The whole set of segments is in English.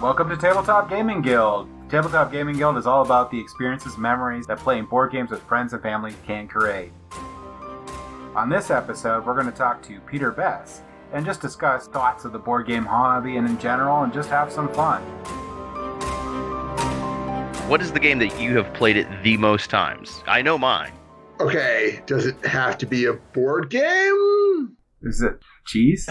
Welcome to Tabletop Gaming Guild. Tabletop Gaming Guild is all about the experiences and memories that playing board games with friends and family can create. On this episode, we're going to talk to Peter Bess and just discuss thoughts of the board game hobby and in general, and just have some fun. What is the game that you have played it the most times? I know mine. Okay, does it have to be a board game? Is it cheese?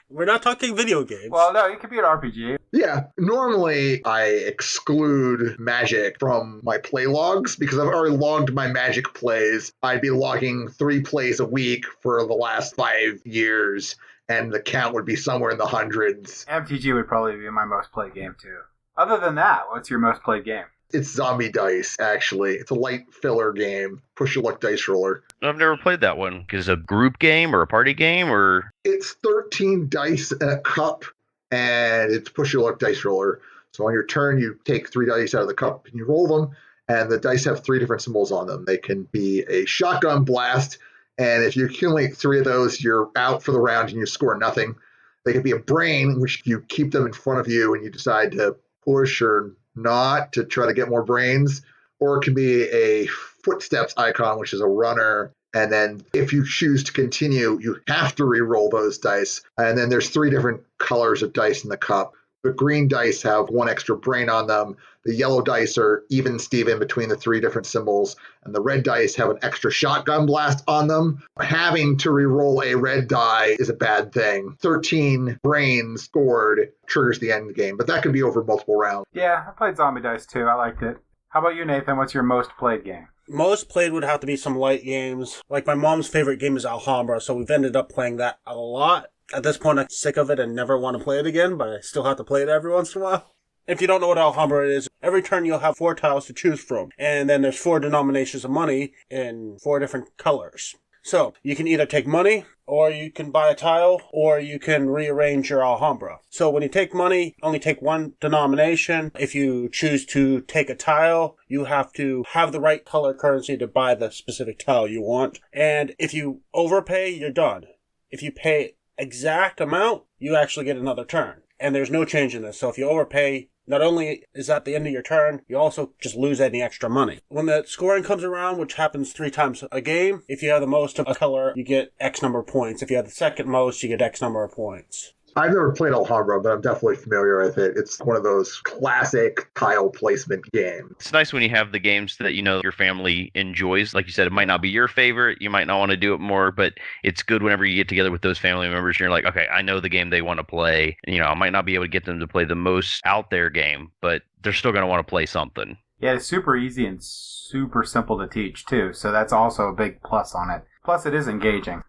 We're not talking video games. Well, no, it could be an RPG. Yeah, normally I exclude Magic from my play logs because I've already logged my Magic plays. I'd be logging 3 plays a week for the last 5 years, and the count would be somewhere in the hundreds. MTG would probably be my most played game, too. Other than that, what's your most played game? It's Zombie Dice, actually. It's a light filler game. Push your luck dice roller. I've never played that one. Is it a group game or a party game or? It's 13 dice in a cup, and it's push your luck dice roller. So on your turn, you take 3 dice out of the cup and you roll them, and the dice have 3 different symbols on them. They can be a shotgun blast, and if you accumulate 3 of those, you're out for the round and you score nothing. They can be a brain, which you keep them in front of you and you decide to push or not to try to get more brains, or it can be a footsteps icon, which is a runner. And then if you choose to continue, you have to re-roll those dice. And then there's 3 different colors of dice in the cup. The green dice have 1 extra brain on them. The yellow dice are even Steven between the 3 different symbols. And the red dice have an extra shotgun blast on them. Having to re-roll a red die is a bad thing. 13 brains scored triggers the end game, but that can be over multiple rounds. Yeah, I played Zombie Dice too. I liked it. How about you, Nathan? What's your most played game? Most played would have to be some light games. Like my mom's favorite game is Alhambra, so we've ended up playing that a lot. At this point, I'm sick of it and never want to play it again, but I still have to play it every once in a while. If you don't know what Alhambra is, every turn you'll have 4 tiles to choose from. And then there's 4 denominations of money in 4 different colors. So you can either take money, or you can buy a tile, or you can rearrange your Alhambra. So when you take money, only take 1 denomination. If you choose to take a tile, you have to have the right color currency to buy the specific tile you want. And if you overpay, you're done. If you pay exact amount, you actually get another turn. And there's no change in this. So if you overpay, not only is that the end of your turn, you also just lose any extra money. When the scoring comes around, which happens 3 times a game, if you have the most of a color, you get X number of points. If you have the second most, you get X number of points. I've never played Alhambra, but I'm definitely familiar with it. It's one of those classic tile placement games. It's nice when you have the games that you know your family enjoys. Like you said, it might not be your favorite. You might not want to do it more, but it's good whenever you get together with those family members and you're like, okay, I know the game they want to play. And, I might not be able to get them to play the most out there game, but they're still going to want to play something. Yeah, it's super easy and super simple to teach, too. So that's also a big plus on it. Plus, it is engaging.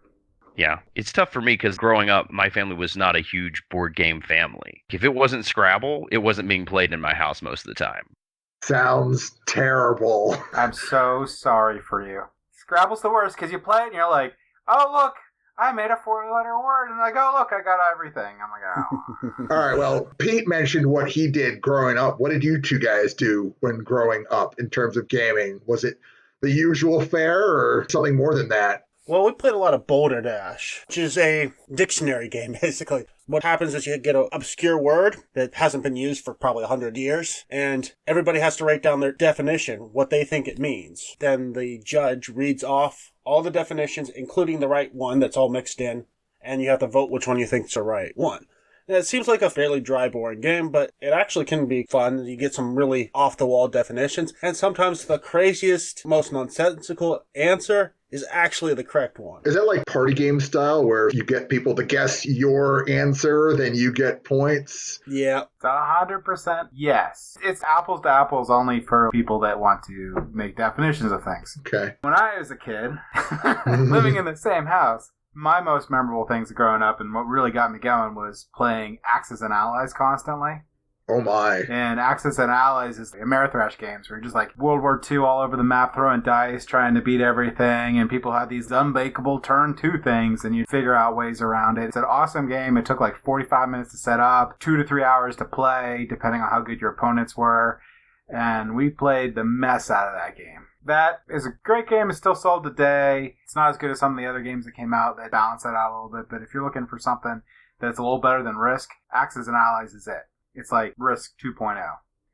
Yeah, it's tough for me because growing up, my family was not a huge board game family. If it wasn't Scrabble, it wasn't being played in my house most of the time. Sounds terrible. I'm so sorry for you. Scrabble's the worst because you play it and you're like, oh, look, I made a 4-letter word. And like, oh, look, I got everything. I'm like, oh. All right, well, Pete mentioned what he did growing up. What did you 2 guys do when growing up in terms of gaming? Was it the usual fare or something more than that? Well, we played a lot of Boulder Dash, which is a dictionary game, basically. What happens is you get an obscure word that hasn't been used for probably 100 years, and everybody has to write down their definition, what they think it means. Then the judge reads off all the definitions, including the right one that's all mixed in, and you have to vote which one you think is the right one. Now, it seems like a fairly dry, boring game, but it actually can be fun. You get some really off-the-wall definitions, and sometimes the craziest, most nonsensical answer is actually the correct one. Is that like party game style where you get people to guess your answer, then you get points? Yeah. It's 100% yes. It's apples to apples only for people that want to make definitions of things. Okay. When I was a kid, living in the same house, my most memorable things growing up and what really got me going was playing Axis and Allies constantly. Oh my. And Axis and Allies is the Ameritrash games where you're just like World War II all over the map throwing dice, trying to beat everything, and people had these unbreakable turn 2 things and you figure out ways around it. It's an awesome game. It took like 45 minutes to set up, 2 to 3 hours to play, depending on how good your opponents were. And we played the mess out of that game. That is a great game. It's still sold today. It's not as good as some of the other games that came out that balance that out a little bit. But if you're looking for something that's a little better than Risk, Axis and Allies is it. It's like Risk 2.0.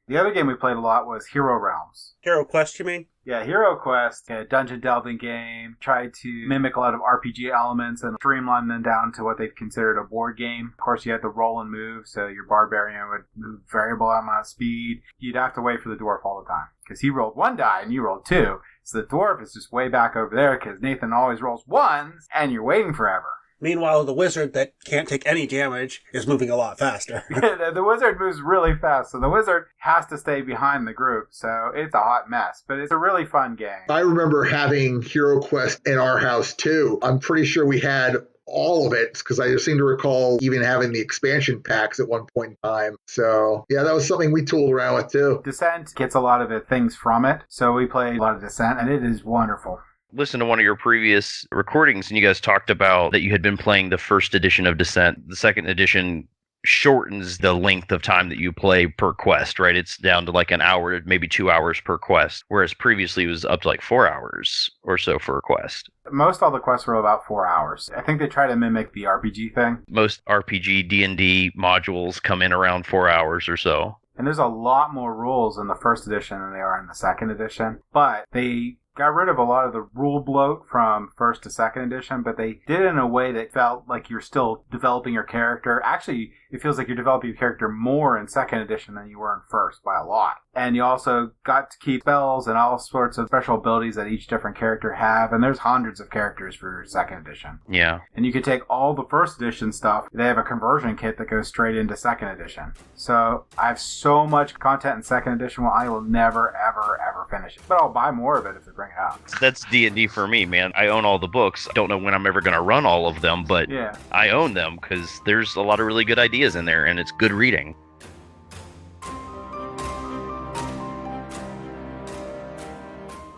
The other game we played a lot was Hero Realms. Hero Quest, you mean? Yeah, Hero Quest, a dungeon delving game, tried to mimic a lot of RPG elements and streamline them down to what they considered a board game. Of course, you had to roll and move, so your barbarian would move variable amount of speed. You'd have to wait for the dwarf all the time, because he rolled 1 die and you rolled 2. So the dwarf is just way back over there, because Nathan always rolls 1s, and you're waiting forever. Meanwhile, the wizard that can't take any damage is moving a lot faster. The wizard moves really fast, so the wizard has to stay behind the group, so it's a hot mess. But it's a really fun game. I remember having Hero Quest in our house, too. I'm pretty sure we had all of it, because I seem to recall even having the expansion packs at one point in time. So, yeah, that was something we tooled around with, too. Descent gets a lot of the things from it, so we played a lot of Descent, and it is wonderful. Listen to one of your previous recordings, and you guys talked about that you had been playing the first edition of Descent. The second edition shortens the length of time that you play per quest, right? It's down to like an hour, maybe 2 hours per quest, whereas previously it was up to like 4 hours or so for a quest. Most all the quests were about 4 hours. I think they try to mimic the RPG thing. Most RPG, D&D modules come in around 4 hours or so. And there's a lot more rules in the first edition than there are in the second edition. But they got rid of a lot of the rule bloat from first to second edition, but they did it in a way that felt like you're still developing your character. Actually, it feels like you're developing your character more in second edition than you were in first by a lot. And you also got to keep spells and all sorts of special abilities that each different character have. And there's hundreds of characters for second edition. Yeah. And you can take all the first edition stuff. They have a conversion kit that goes straight into second edition. So I have so much content in second edition, I will never, ever, ever finish it. But I'll buy more of it if they bring it out. That's D&D for me, man. I own all the books. Don't know when I'm ever going to run all of them, but yeah. I own them because there's a lot of really good ideas in there, and it's good reading.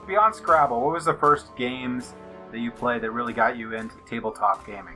Beyond Scrabble, what was the first games that you played that really got you into tabletop gaming?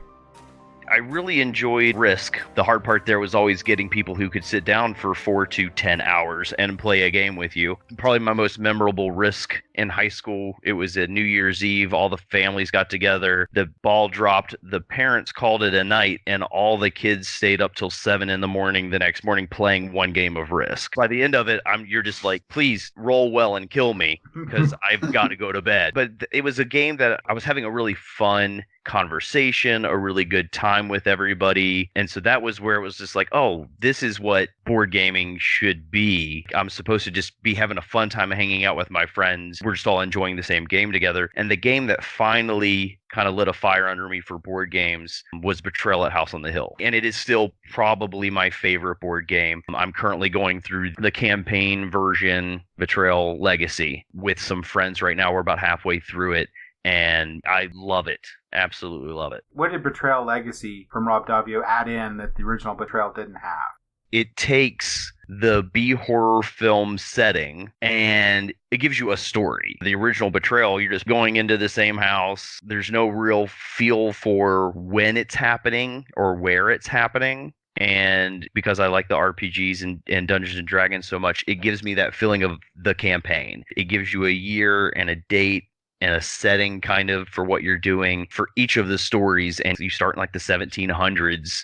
I really enjoyed Risk. The hard part there was always getting people who could sit down for 4 to 10 hours and play a game with you. Probably my most memorable Risk in high school. It was at New Year's Eve. All the families got together. The ball dropped. The parents called it a night, and all the kids stayed up till 7 in the morning the next morning playing one game of Risk. By the end of it, you're just like, please roll well and kill me because I've got to go to bed. But it was a game that I was having a really fun conversation, a really good time with everybody. And so that was where it was just like, oh, this is what board gaming should be. I'm supposed to just be having a fun time hanging out with my friends. We're just all enjoying the same game together. And the game that finally kind of lit a fire under me for board games was Betrayal at House on the Hill. And it is still probably my favorite board game. I'm currently going through the campaign version, Betrayal Legacy, with some friends right now. We're about halfway through it. And I love it. Absolutely love it. What did Betrayal Legacy from Rob Daviau add in that the original Betrayal didn't have? It takes the B-horror film setting and it gives you a story. The original Betrayal, you're just going into the same house. There's no real feel for when it's happening or where it's happening. And because I like the RPGs and Dungeons and Dragons so much, it gives me that feeling of the campaign. It gives you a year and a date and a setting kind of for what you're doing for each of the stories. And you start in like the 1700s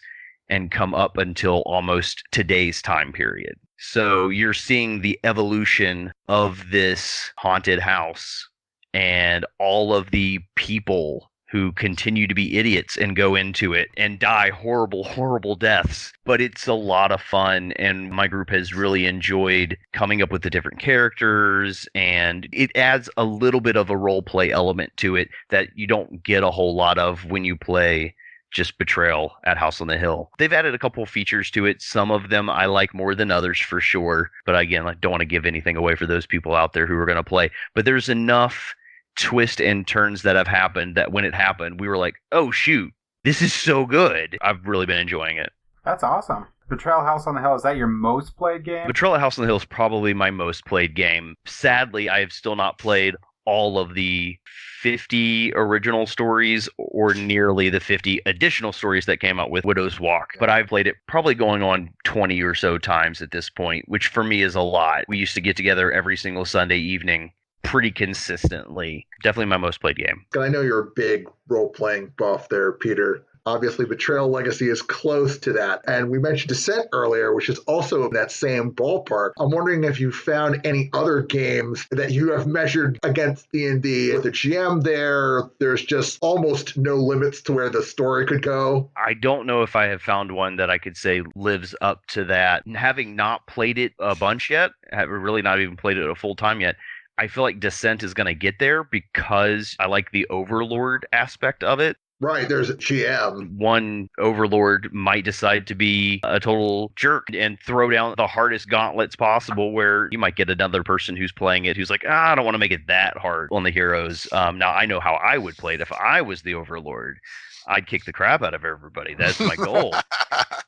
and come up until almost today's time period. So you're seeing the evolution of this haunted house and all of the people who continue to be idiots and go into it and die horrible, horrible deaths. But it's a lot of fun, and my group has really enjoyed coming up with the different characters, and it adds a little bit of a role play element to it that you don't get a whole lot of when you play just Betrayal at House on the Hill. They've added a couple of features to it. Some of them I like more than others for sure. But again, I don't want to give anything away for those people out there who are going to play. But there's enough twists and turns that have happened that when it happened, we were like, oh, shoot, this is so good. I've really been enjoying it. That's awesome. Betrayal House on the Hill, is that your most played game? Betrayal at House on the Hill is probably my most played game. Sadly, I have still not played all of the 50 original stories or nearly the 50 additional stories that came out with Widow's Walk. But I've played it probably going on 20 or so times at this point, which for me is a lot. We used to get together every single Sunday evening pretty consistently. Definitely my most played game. I know you're a big role-playing buff there, Peter. Obviously, Betrayal Legacy is close to that. And we mentioned Descent earlier, which is also in that same ballpark. I'm wondering if you found any other games that you have measured against D&D. With the GM there's just almost no limits to where the story could go. I don't know if I have found one that I could say lives up to that. And having not played it a bunch yet, have really not even played it a full time yet, I feel like Descent is going to get there because I like the Overlord aspect of it. Right, there's a GM. One Overlord might decide to be a total jerk and throw down the hardest gauntlets possible, where you might get another person who's playing it who's like, I don't want to make it that hard on the heroes. Now, I know how I would play it if I was the Overlord. I'd kick the crap out of everybody. That's my goal.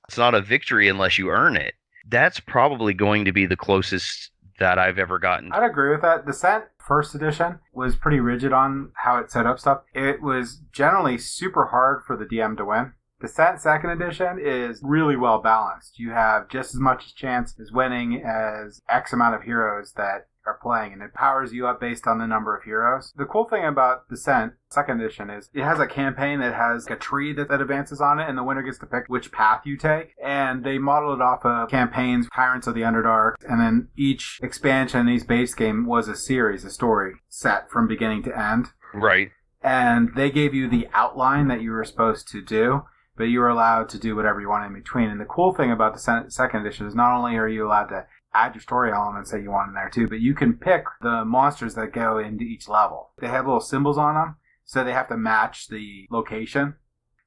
It's not a victory unless you earn it. That's probably going to be the closest that I've ever gotten. I'd agree with that. Descent First Edition was pretty rigid on how it set up stuff. It was generally super hard for the DM to win. Descent Second Edition is really well balanced. You have just as much chance as winning as X amount of heroes that are playing, and it powers you up based on the number of heroes. The cool thing about Descent Second Edition is it has a campaign that has a tree that advances on it, and the winner gets to pick which path you take. And they modeled it off of campaigns, Tyrants of the Underdark, and then each expansion in each base game was a series, a story set from beginning to end. Right. And they gave you the outline that you were supposed to do, but you were allowed to do whatever you want in between. And the cool thing about the Second Edition is not only are you allowed to add your story elements that you want in there too, but you can pick the monsters that go into each level. They have little symbols on them, so they have to match the location.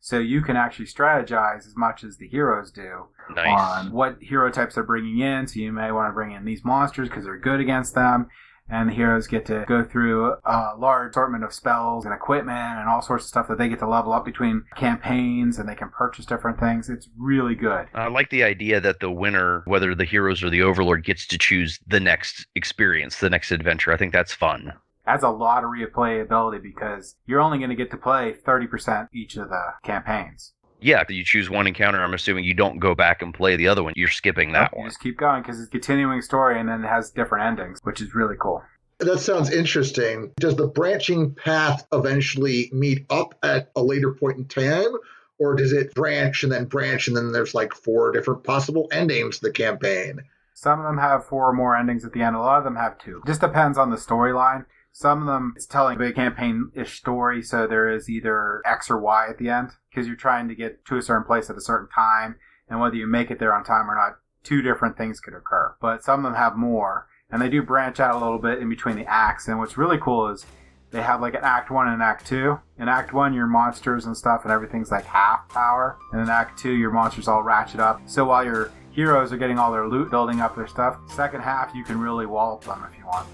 So you can actually strategize as much as the heroes do on what hero types they're bringing in. So you may want to bring in these monsters because they're good against them. And the heroes get to go through a large assortment of spells and equipment and all sorts of stuff that they get to level up between campaigns, and they can purchase different things. It's really good. I like the idea that the winner, whether the heroes or the Overlord, gets to choose the next experience, the next adventure. I think that's fun. Adds a lot of replayability because you're only going to get to play 30% each of the campaigns. Yeah, you choose one encounter. I'm assuming you don't go back and play the other one. You're skipping that one. You just keep going because it's a continuing story, and then it has different endings, which is really cool. That sounds interesting. Does the branching path eventually meet up at a later point in time? Or does it branch and then there's like 4 different possible endings to the campaign? Some of them have 4 or more endings at the end. A lot of them have 2. Just depends on the storyline. Some of them, it's telling a big campaign-ish story, so there is either X or Y at the end, because you're trying to get to a certain place at a certain time, and whether you make it there on time or not, 2 different things could occur. But some of them have more, and they do branch out a little bit in between the acts, and what's really cool is they have like an Act 1 and an Act 2. In Act 1, your monsters and stuff and everything's like half power, and in Act 2, your monsters all ratchet up. So while your heroes are getting all their loot, building up their stuff, second half, you can really wallop them if you want.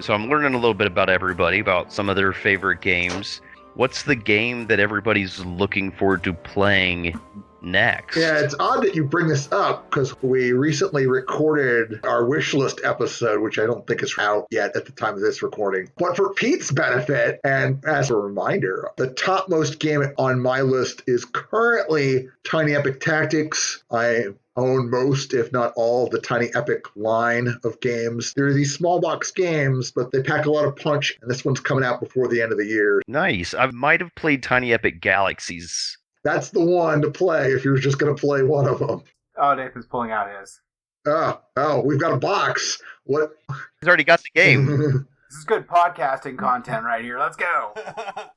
So I'm learning a little bit about everybody, about some of their favorite games. What's the game that everybody's looking forward to playing next? Yeah, it's odd that you bring this up because we recently recorded our wish list episode, which I don't think is out yet at the time of this recording. But for Pete's benefit, and as a reminder, the topmost game on my list is currently Tiny Epic Tactics. I own most, if not all, of the Tiny Epic line of games. They're these small box games, but they pack a lot of punch, and this one's coming out before the end of the year. Nice. I might have played Tiny Epic Galaxies. That's the one to play if you're just going to play one of them. Oh, Nathan's pulling out his. Oh, we've got a box. What? He's already got the game. This is good podcasting content right here. Let's go.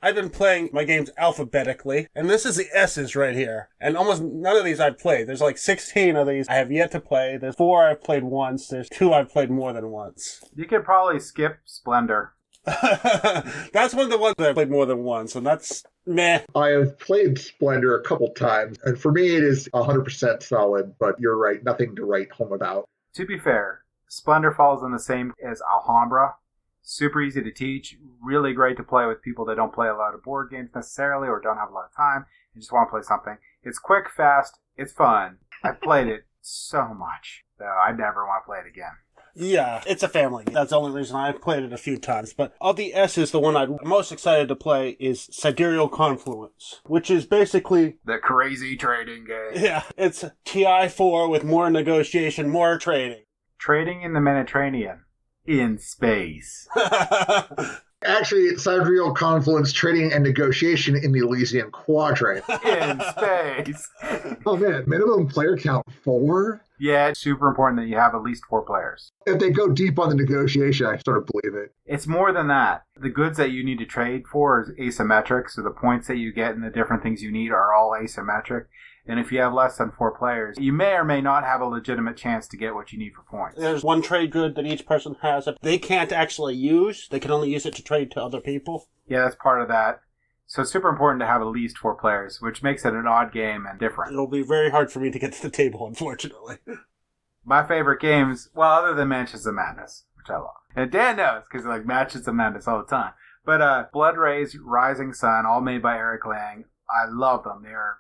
I've been playing my games alphabetically, and this is the S's right here. And almost none of these I've played. There's like 16 of these I have yet to play. There's 4 I've played once. There's 2 I've played more than once. You could probably skip Splendor. That's one of the ones that I've played more than once, and that's meh. I have played Splendor a couple times, and for me it is 100% solid, but you're right, nothing to write home about. To be fair, Splendor falls in the same as Alhambra. Super easy to teach, really great to play with people that don't play a lot of board games necessarily or don't have a lot of time and just want to play something. It's quick, fast, it's fun. I've played it so much, so I never want to play it again. Yeah, it's a family game. That's the only reason I've played it a few times. But of the S's, the one I'm most excited to play is Sidereal Confluence, which is basically the crazy trading game. Yeah, it's TI4 with more negotiation, more trading. Trading in the Mediterranean. In space. Actually, it's Sidereal Confluence Trading and Negotiation in the Elysian Quadrant. In space. Oh man, minimum player count 4? Yeah, it's super important that you have at least 4 players. If they go deep on the negotiation, I sort of believe it. It's more than that. The goods that you need to trade for is asymmetric, so the points that you get and the different things you need are all asymmetric. And if you have less than 4 players, you may or may not have a legitimate chance to get what you need for points. There's one trade good that each person has that they can't actually use. They can only use it to trade to other people. Yeah, that's part of that. So it's super important to have at least 4 players, which makes it an odd game and different. It'll be very hard for me to get to the table, unfortunately. My favorite games, well, other than Mansions of Madness, which I love. And Dan knows, because like Mansions of Madness all the time. But Blood Ray's Rising Sun, all made by Eric Lang, I love them. They are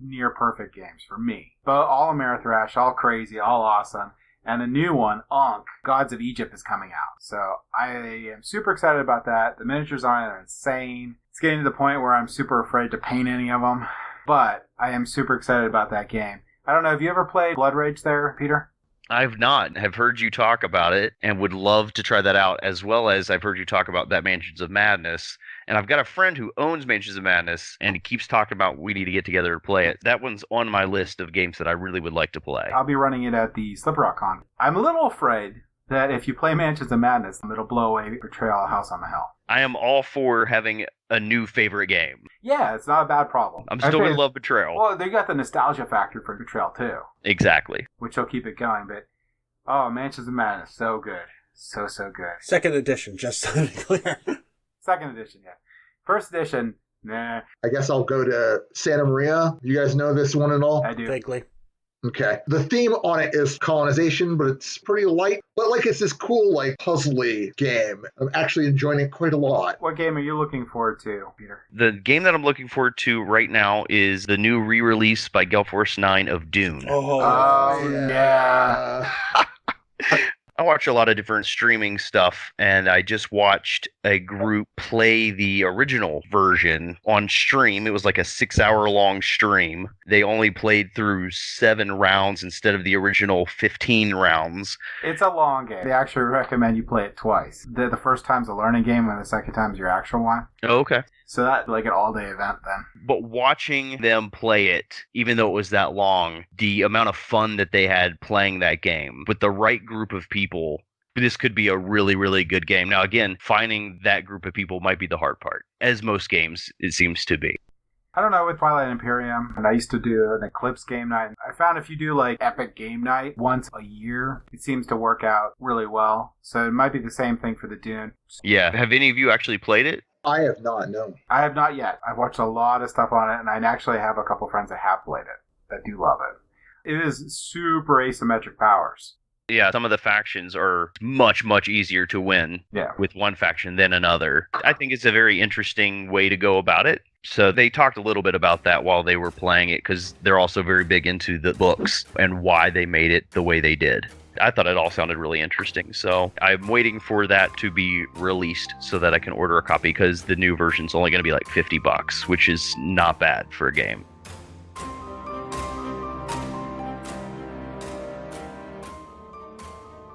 near perfect games for me. But all Amerithrash, all crazy, all awesome. And the new one, Ankh, Gods of Egypt, is coming out. So I am super excited about that. The miniatures on it are insane. It's getting to the point where I'm super afraid to paint any of them. But I am super excited about that game. I don't know, have you ever played Blood Rage there, Peter? I've not. Have heard you talk about it and would love to try that out, as well as I've heard you talk about that Mansions of Madness. And I've got a friend who owns Mansions of Madness, and he keeps talking about we need to get together to play it. That one's on my list of games that I really would like to play. I'll be running it at the Slipper Rock Con. I'm a little afraid that if you play Mansions of Madness, it'll blow away Betrayal House on the Hill. I am all for having a new favorite game. Yeah, it's not a bad problem. I'm still going to love Betrayal. Well, they got the nostalgia factor for Betrayal, too. Exactly. Which will keep it going, but Mansions of Madness, so good. So good. Second edition, just to be clear. Second edition, yeah. First edition, nah. I guess I'll go to Santa Maria. You guys know this one at all? I do. Vaguely. Okay. The theme on it is colonization, but it's pretty light. But it's this cool, puzzly game. I'm actually enjoying it quite a lot. What game are you looking forward to, Peter? The game that I'm looking forward to right now is the new re-release by Gale Force 9 of Dune. Oh yeah. I watch a lot of different streaming stuff, and I just watched a group play the original version on stream. It was like a 6-hour-long stream. They only played through 7 rounds instead of the original 15 rounds. It's a long game. They actually recommend you play it twice. The first time's a learning game, and the second time's your actual one. Oh, okay. So that's like an all-day event then. But watching them play it, even though it was that long, the amount of fun that they had playing that game with the right group of people, this could be a really, really good game. Now, again, finding that group of people might be the hard part, as most games it seems to be. I don't know, with Twilight Imperium, and I used to do an Eclipse game night. I found if you do Epic Game Night once a year, it seems to work out really well. So it might be the same thing for the Dune. Yeah. Have any of you actually played it? I have not, no. I have not yet. I've watched a lot of stuff on it, and I actually have a couple friends that have played it, that do love it. It is super asymmetric powers. Yeah, some of the factions are much, much easier to win with one faction than another. I think it's a very interesting way to go about it. So they talked a little bit about that while they were playing it, because they're also very big into the books and why they made it the way they did. I thought it all sounded really interesting. So I'm waiting for that to be released so that I can order a copy, because the new version's only going to be like $50, which is not bad for a game.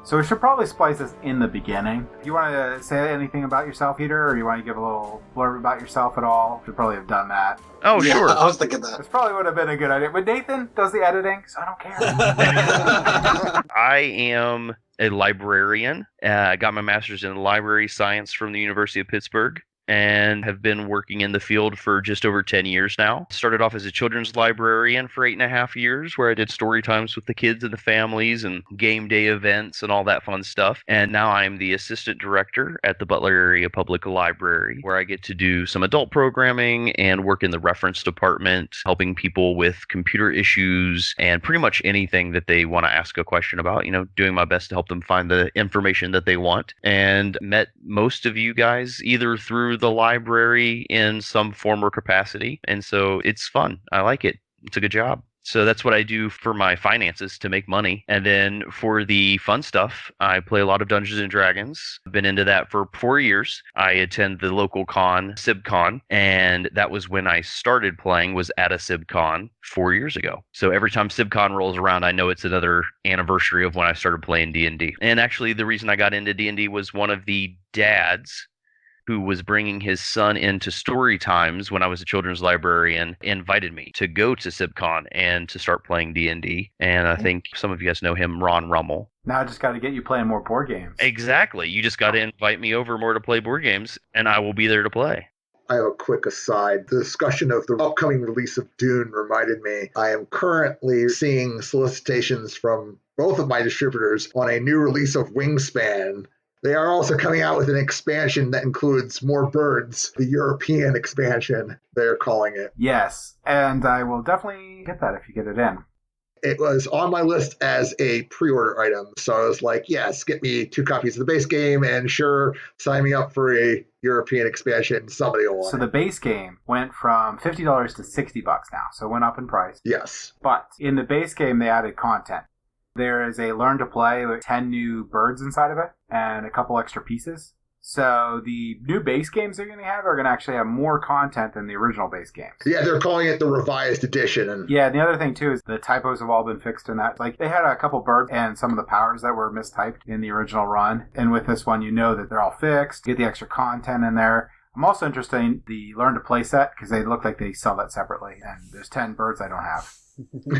So we should probably splice this in the beginning. You want to say anything about yourself, Peter, or you want to give a little blurb about yourself at all? Should probably have done that. Oh, yeah, sure. I was thinking that. This probably would have been a good idea. But Nathan does the editing, so I don't care. I am a librarian. I got my master's in library science from the University of Pittsburgh, and have been working in the field for just over 10 years now. Started off as a children's librarian for 8.5 years, where I did story times with the kids and the families and game day events and all that fun stuff. And now I'm the assistant director at the Butler Area Public Library, where I get to do some adult programming and work in the reference department, helping people with computer issues and pretty much anything that they want to ask a question about, doing my best to help them find the information that they want. And met most of you guys either through the library in some form or capacity, and so it's fun. I like it. It's a good job. So that's what I do for my finances to make money. And then for the fun stuff, I play a lot of Dungeons and Dragons. I've been into that for 4 years. I attend the local con, SibCon, and that was when I started playing, was at a SibCon 4 years ago. So every time SibCon rolls around, I know it's another anniversary of when I started playing D&D. And actually, the reason I got into D&D was one of the dads who was bringing his son into story times when I was a children's librarian, invited me to go to SibCon and to start playing D&D. And I think some of you guys know him, Ron Rummel. Now I just got to get you playing more board games. Exactly. You just got to invite me over more to play board games, and I will be there to play. I have a quick aside. The discussion of the upcoming release of Dune reminded me I am currently seeing solicitations from both of my distributors on a new release of Wingspan. They are also coming out with an expansion that includes more birds, the European expansion, they're calling it. Yes, and I will definitely get that if you get it in. It was on my list as a pre-order item, so I was like, yes, get me 2 copies of the base game, and sure, sign me up for a European expansion. Somebody will want So the base game went from $50 to $60 now, so it went up in price. Yes. But in the base game, they added content. There is a learn to play with 10 new birds inside of it and a couple extra pieces. So the new base games they're going to have are going to actually have more content than the original base games. Yeah, they're calling it the revised edition. And yeah, the other thing too is the typos have all been fixed in that. Like they had a couple birds and some of the powers that were mistyped in the original run. And with this one, you know that they're all fixed. Get the extra content in there. I'm also interested in the learn to play set because they look like they sell that separately. And there's 10 birds I don't have.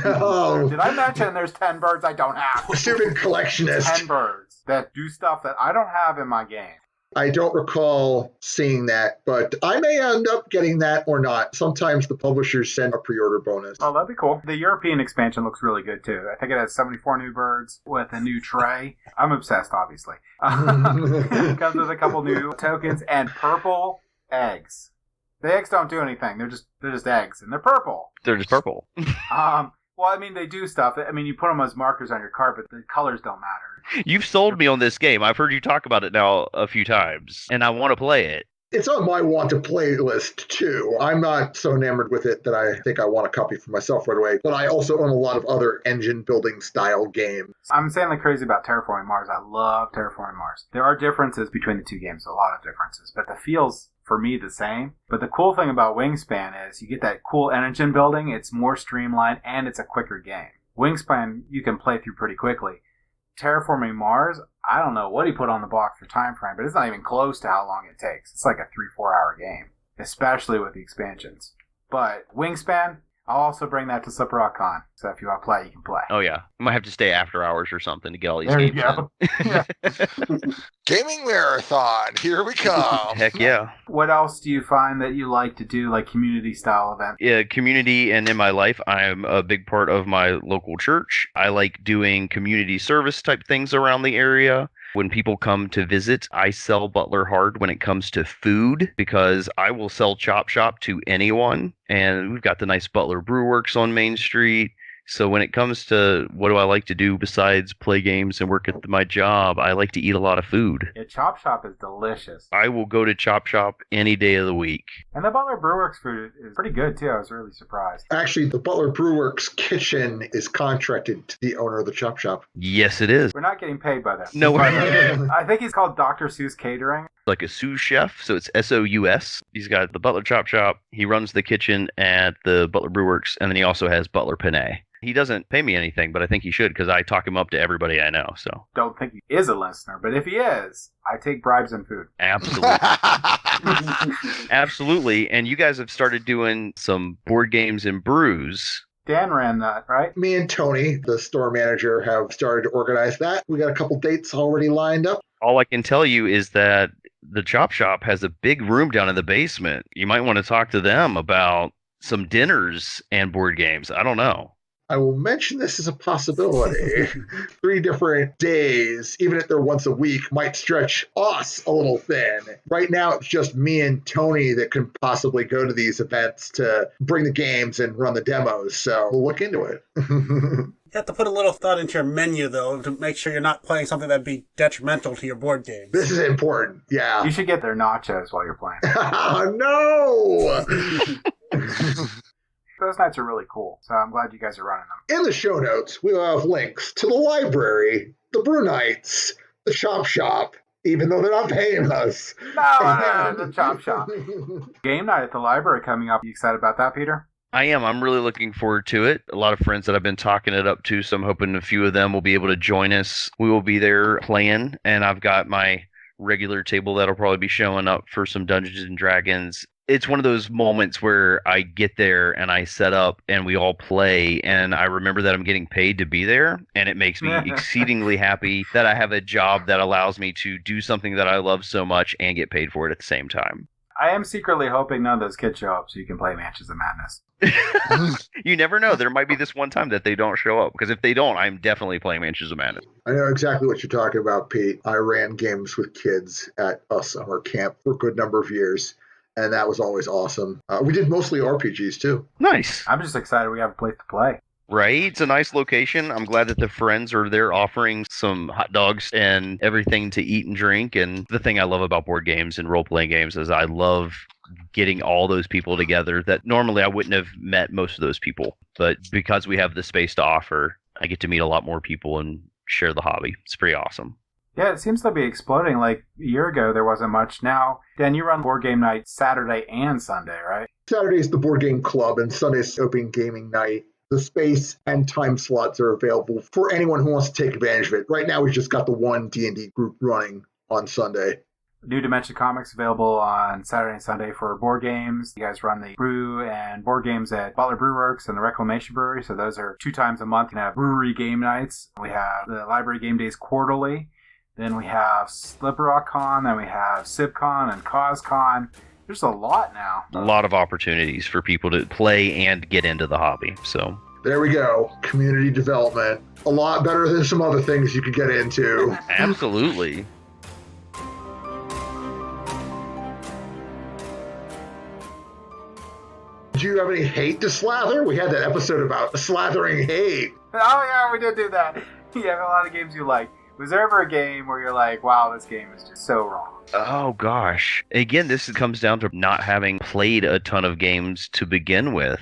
Oh, Did I mention there's 10 birds I don't have? stupid collectionist. 10 birds that do stuff that I don't have in my game. I don't recall seeing that, but I may end up getting that or not. Sometimes the publishers send a pre-order bonus. Oh, that'd be cool. The European expansion looks really good, too. I think it has 74 new birds with a new tray. I'm obsessed, obviously. It comes with a couple new tokens and purple eggs. The eggs don't do anything. They're just eggs, and they're purple. They're just purple. Well, I mean, they do stuff. I mean, you put them as markers on your card, but the colors don't matter. You've sold me on this game. I've heard you talk about it now a few times, and I want to play it. It's on my want to play list, too. I'm not so enamored with it that I think I want a copy for myself right away, but I also own a lot of other engine building style games. I'm insanely crazy about Terraforming Mars. I love Terraforming Mars. There are differences between the two games, a lot of differences, but the feel's for me the same. But the cool thing about Wingspan is you get that cool engine building, it's more streamlined, and it's a quicker game. Wingspan you can play through pretty quickly. Terraforming Mars, I don't know what he put on the box for time frame, but it's not even close to how long it takes. It's like a 3-4 hour game, especially with the expansions. But Wingspan, I'll also bring that to Slipper Rock Con. So if you want to play, you can play. Oh, yeah. I might have to stay after hours or something to get all these There you games go. Yeah. Gaming marathon, here we come. Heck yeah. What else do you find that you like to do, like community style events? Yeah, community and in my life, I'm a big part of my local church. I like doing community service type things around the area. When people come to visit, I sell Butler hard when it comes to food because I will sell Chop Shop to anyone. And we've got the nice Butler Brew Works on Main Street. So when it comes to what do I like to do besides play games and work at my job, I like to eat a lot of food. Yeah, Chop Shop is delicious. I will go to Chop Shop any day of the week. And the Butler Brewworks food is pretty good, too. I was really surprised. Actually, the Butler Brewworks kitchen is contracted to the owner of the Chop Shop. Yes, it is. We're not getting paid by them. No, I think he's called Dr. Seuss Catering. like a sous chef, so it's SOUS. He's got the Butler Chop Shop. He runs the kitchen at the Butler Brewworks, and then he also has Butler Panay. He doesn't pay me anything, but I think he should because I talk him up to everybody I know. So Don't think he is a listener, but if he is, I take bribes in food. absolutely, absolutely. And you guys have started doing some board games and brews. Dan ran that, right? Me and Tony, the store manager, have started to organize that. We got a couple dates already lined up. All I can tell you is that the Chop Shop has a big room down in the basement. You might want to talk to them about some dinners and board games. I don't know. I will mention this as a possibility. 3 different days, even if they're once a week, might stretch us a little thin. Right now, it's just me and Tony that can possibly go to these events to bring the games and run the demos. So we'll look into it. You have to put a little thought into your menu, though, to make sure you're not playing something that'd be detrimental to your board games. This is important. Yeah. You should get their nachos while you're playing. Oh, no! Those nights are really cool, so I'm glad you guys are running them. In the show notes, we will have links to the library, the brew nights, the Chop Shop, even though they're not paying us. No, the Chop Shop. Game night at the library coming up. You excited about that, Peter? I am. I'm really looking forward to it. A lot of friends that I've been talking it up to, so I'm hoping a few of them will be able to join us. We will be there playing, and I've got my regular table that'll probably be showing up for some Dungeons and Dragons. It's one of those moments where I get there and I set up and we all play, and I remember that I'm getting paid to be there, and it makes me exceedingly happy that I have a job that allows me to do something that I love so much and get paid for it at the same time. I am secretly hoping none of those kids show up so you can play Mansions of Madness. You never know. There might be this one time that they don't show up, because if they don't, I'm definitely playing Mansions of Madness. I know exactly what you're talking about, Pete. I ran games with kids at a summer camp for a good number of years, and that was always awesome. We did mostly RPGs, too. Nice. I'm just excited we have a place to play. Right? It's a nice location. I'm glad that the friends are there offering some hot dogs and everything to eat and drink. And the thing I love about board games and role-playing games is I love getting all those people together that normally I wouldn't have met most of those people. But because we have the space to offer, I get to meet a lot more people and share the hobby. It's pretty awesome. Yeah, it seems to be exploding. Like a year ago, there wasn't much. Now, Dan, you run board game night Saturday and Sunday, right? Saturday is the board game club, and Sunday is open gaming night. The space and time slots are available for anyone who wants to take advantage of it. Right now, we've just got the one D&D group running on Sunday. New Dimension Comics available on Saturday and Sunday for board games. You guys run the brew and board games at Butler Brew Works and the Reclamation Brewery, so those are 2 times a month. You can have brewery game nights. We have the library game days quarterly. Then we have Slipperock Con, then we have SibCon and CosCon. There's a lot now. A lot of opportunities for people to play and get into the hobby. So there we go. Community development. A lot better than some other things you could get into. Absolutely. Do you have any hate to slather? We had that episode about slathering hate. Oh, yeah, we did do that. You have a lot of games you like. Was there ever a game where you're like, wow, this game is just so wrong? Oh, gosh. Again, this comes down to not having played a ton of games to begin with.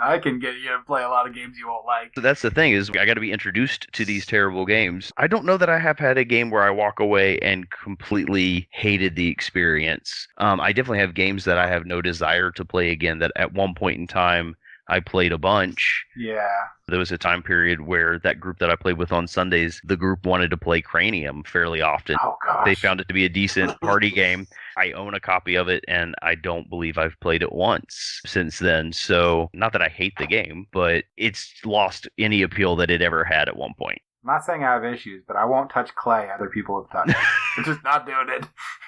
I can get you to play a lot of games you won't like. So that's the thing, is I got to be introduced to these terrible games. I don't know that I have had a game where I walk away and completely hated the experience. I definitely have games that I have no desire to play again that at one point in time I played a bunch. Yeah. There was a time period where that group that I played with on Sundays, the group wanted to play Cranium fairly often. Oh, gosh. They found it to be a decent party game. I own a copy of it, and I don't believe I've played it once since then. So, not that I hate the game, but it's lost any appeal that it ever had at one point. I'm not saying I have issues, but I won't touch clay other people have touched. I'm just not doing it.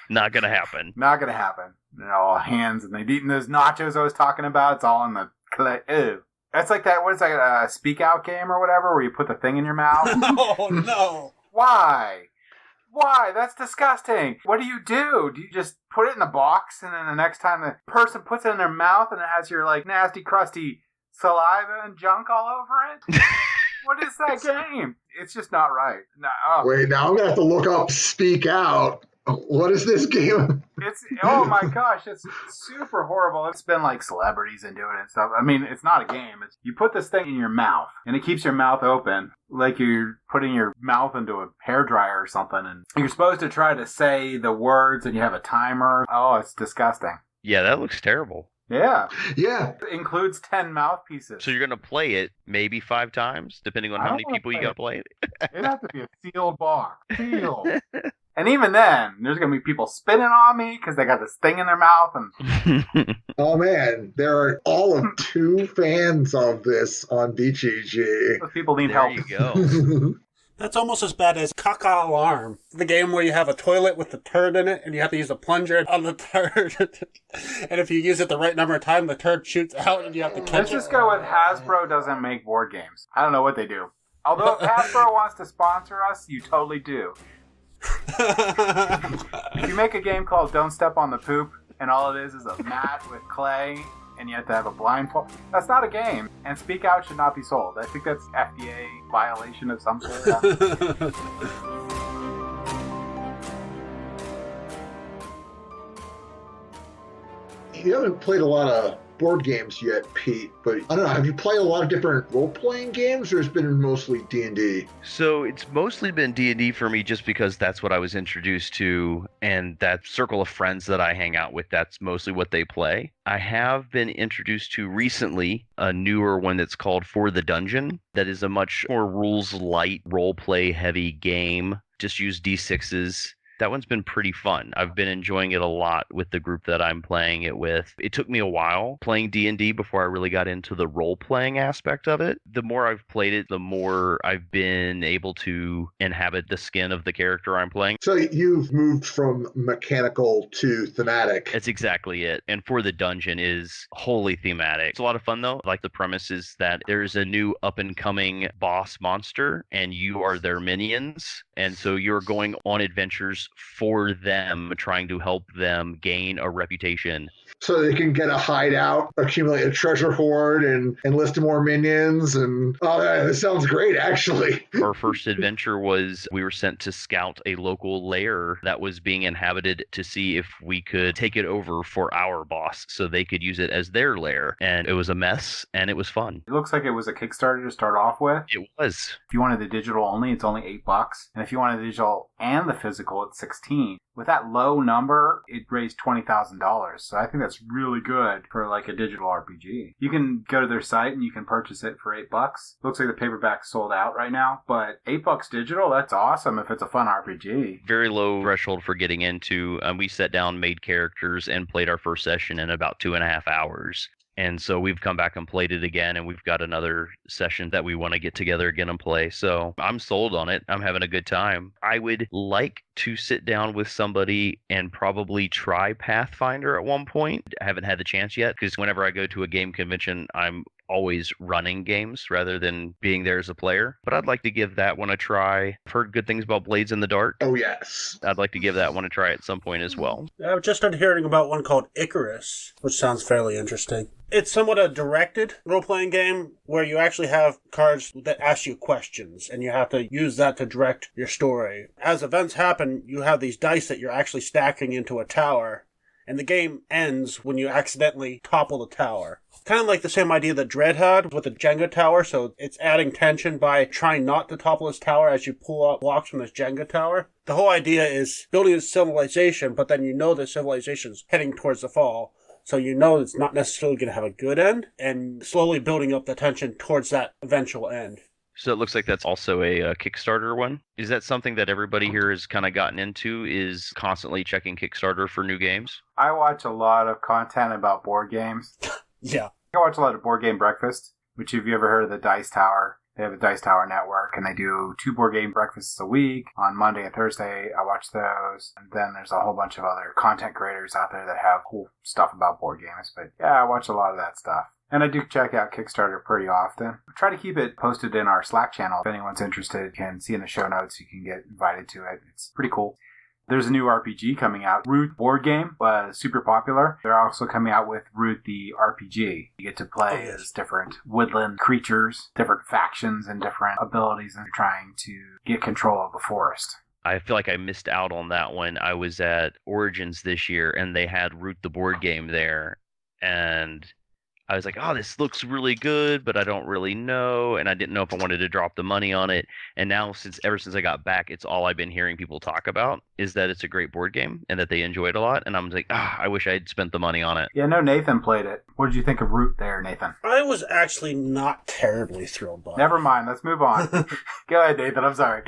Not going to happen. Not going to happen. All hands, and they've eaten those nachos I was talking about. It's all in the clay. Ew. That's like that, what is that, a speak out game or whatever, where you put the thing in your mouth? Oh, no. Why? Why? That's disgusting. What do? Do you just put it in the box, and then the next time the person puts it in their mouth, and it has your, like, nasty, crusty saliva and junk all over it? What is that game? It's just not right. No. Oh. Wait, now I'm going to have to look up Speak Out. What is this game? It's, oh my gosh, it's super horrible. It's been like celebrities into it and stuff. I mean, it's not a game. It's, you put this thing in your mouth, and it keeps your mouth open, like you're putting your mouth into a hairdryer or something, and you're supposed to try to say the words, and you have a timer. Oh, it's disgusting. Yeah, that looks terrible. Yeah. It includes 10 mouthpieces. So you're going to play it maybe 5 times, depending on how many people you got to play it? It'd have to be a sealed box. Sealed. And even then, there's going to be people spitting on me because they got this thing in their mouth. And oh, man. There are all of 2 fans of this on BGG. Those people need there help. You go. That's almost as bad as Caca Alarm, the game where you have a toilet with a turd in it, and you have to use a plunger on the turd. And if you use it the right number of times, the turd shoots out, and you have to catch it. Let's just go with Hasbro doesn't make board games. I don't know what they do. Although if Hasbro wants to sponsor us, you totally do. If you make a game called Don't Step on the Poop, and all it is a mat with clay, and you have to have a blindfold, that's not a game. And Speak Out should not be sold. I think that's FDA violation of some sort. You haven't played a lot of board games yet, Pete, but I don't know, have you played a lot of different role-playing games, or has it been mostly D&D? So it's mostly been D&D for me just because that's what I was introduced to, and that circle of friends that I hang out with, that's mostly what they play. I have been introduced to recently a newer one that's called For the Dungeon, that is a much more rules-light, role-play heavy game. Just use D6s. That one's been pretty fun. I've been enjoying it a lot with the group that I'm playing it with. It took me a while playing D&D before I really got into the role-playing aspect of it. The more I've played it, the more I've been able to inhabit the skin of the character I'm playing. So you've moved from mechanical to thematic. That's exactly it. And for the dungeon is wholly thematic. It's a lot of fun though. Like the premise is that there's a new up and coming boss monster and you are their minions. And so you're going on adventures for them, trying to help them gain a reputation. So they can get a hideout, accumulate a treasure hoard, and enlist more minions. And oh, yeah, this sounds great, actually. Our first adventure was we were sent to scout a local lair that was being inhabited to see if we could take it over for our boss so they could use it as their lair. And it was a mess, and it was fun. It looks like it was a Kickstarter to start off with. It was. If you wanted the digital only, it's only $8. And if you wanted the digital and the physical, it's $16. With that low number, it raised $20,000. So I think that's really good for like a digital RPG. You can go to their site and you can purchase it for $8. Looks like the paperback's sold out right now, but $8 digital, that's awesome if it's a fun RPG. Very low threshold for getting into. We sat down, made characters, and played our first session in about 2.5 hours. And so we've come back and played it again, and we've got another session that we want to get together again and play. So I'm sold on it. I'm having a good time. I would like to sit down with somebody and probably try Pathfinder at one point. I haven't had the chance yet because whenever I go to a game convention, I'm always running games rather than being there as a player. But I'd like to give that one a try. I've heard good things about Blades in the Dark. Oh, yes. I'd like to give that one a try at some point as well. I've just started hearing about one called Icarus, which sounds fairly interesting. It's somewhat a directed role-playing game where you actually have cards that ask you questions, and you have to use that to direct your story. As events happen, you have these dice that you're actually stacking into a tower, and the game ends when you accidentally topple the tower. Kind of like the same idea that Dread had with the Jenga tower, so it's adding tension by trying not to topple this tower as you pull out blocks from this Jenga tower. The whole idea is building a civilization, but then you know the civilization's heading towards the fall. So you know it's not necessarily going to have a good end, and slowly building up the tension towards that eventual end. So it looks like that's also a Kickstarter one. Is that something that everybody here has kind of gotten into, is constantly checking Kickstarter for new games? I watch a lot of content about board games. Yeah. I watch a lot of Board Game Breakfast, which if you ever heard of the Dice Tower, they have a Dice Tower network, and they do 2 board game breakfasts a week. On Monday and Thursday, I watch those. And then there's a whole bunch of other content creators out there that have cool stuff about board games. But yeah, I watch a lot of that stuff. And I do check out Kickstarter pretty often. I try to keep it posted in our Slack channel. If anyone's interested, you can see in the show notes, you can get invited to it. It's pretty cool. There's a new RPG coming out. Root board game was super popular. They're also coming out with Root the RPG. You get to play as different woodland creatures, different factions, and different abilities, and trying to get control of the forest. I feel like I missed out on that one. I was at Origins this year, and they had Root the board game there, and I was like, oh, this looks really good, but I don't really know, and I didn't know if I wanted to drop the money on it. And now, ever since I got back, it's all I've been hearing people talk about is that it's a great board game and that they enjoy it a lot. And I'm like, I wish I had spent the money on it. Yeah, no, Nathan played it. What did you think of Root there, Nathan? I was actually not terribly thrilled by it. Never mind, let's move on. Go ahead, Nathan, I'm sorry.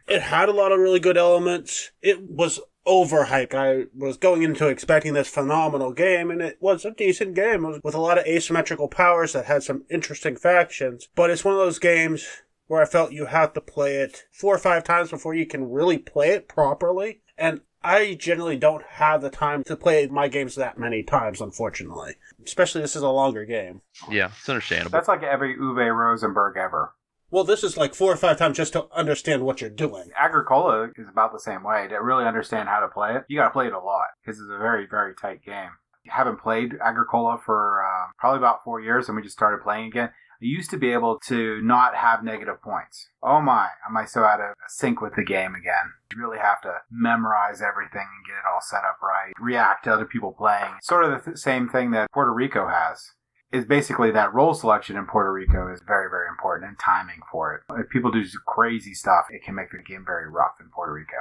It had a lot of really good elements. It was overhyped. I was going into expecting this phenomenal game, and it was a decent game with a lot of asymmetrical powers that had some interesting factions. But it's one of those games where I felt you have to play it 4 or 5 times before you can really play it properly. And I generally don't have the time to play my games that many times, unfortunately. Especially this is a longer game. Yeah, it's understandable. That's like every Uwe Rosenberg ever. Well, this is like 4 or 5 times just to understand what you're doing. Agricola is about the same way. To really understand how to play it, you got to play it a lot because it's a very, very tight game. I haven't played Agricola for probably about 4 years, and we just started playing again. I used to be able to not have negative points. Oh my, am I so out of sync with the game again? You really have to memorize everything and get it all set up right. React to other people playing. Sort of the same thing that Puerto Rico has. Is basically that role selection in Puerto Rico is very, very important, and timing for it. If people do crazy stuff, it can make the game very rough in Puerto Rico.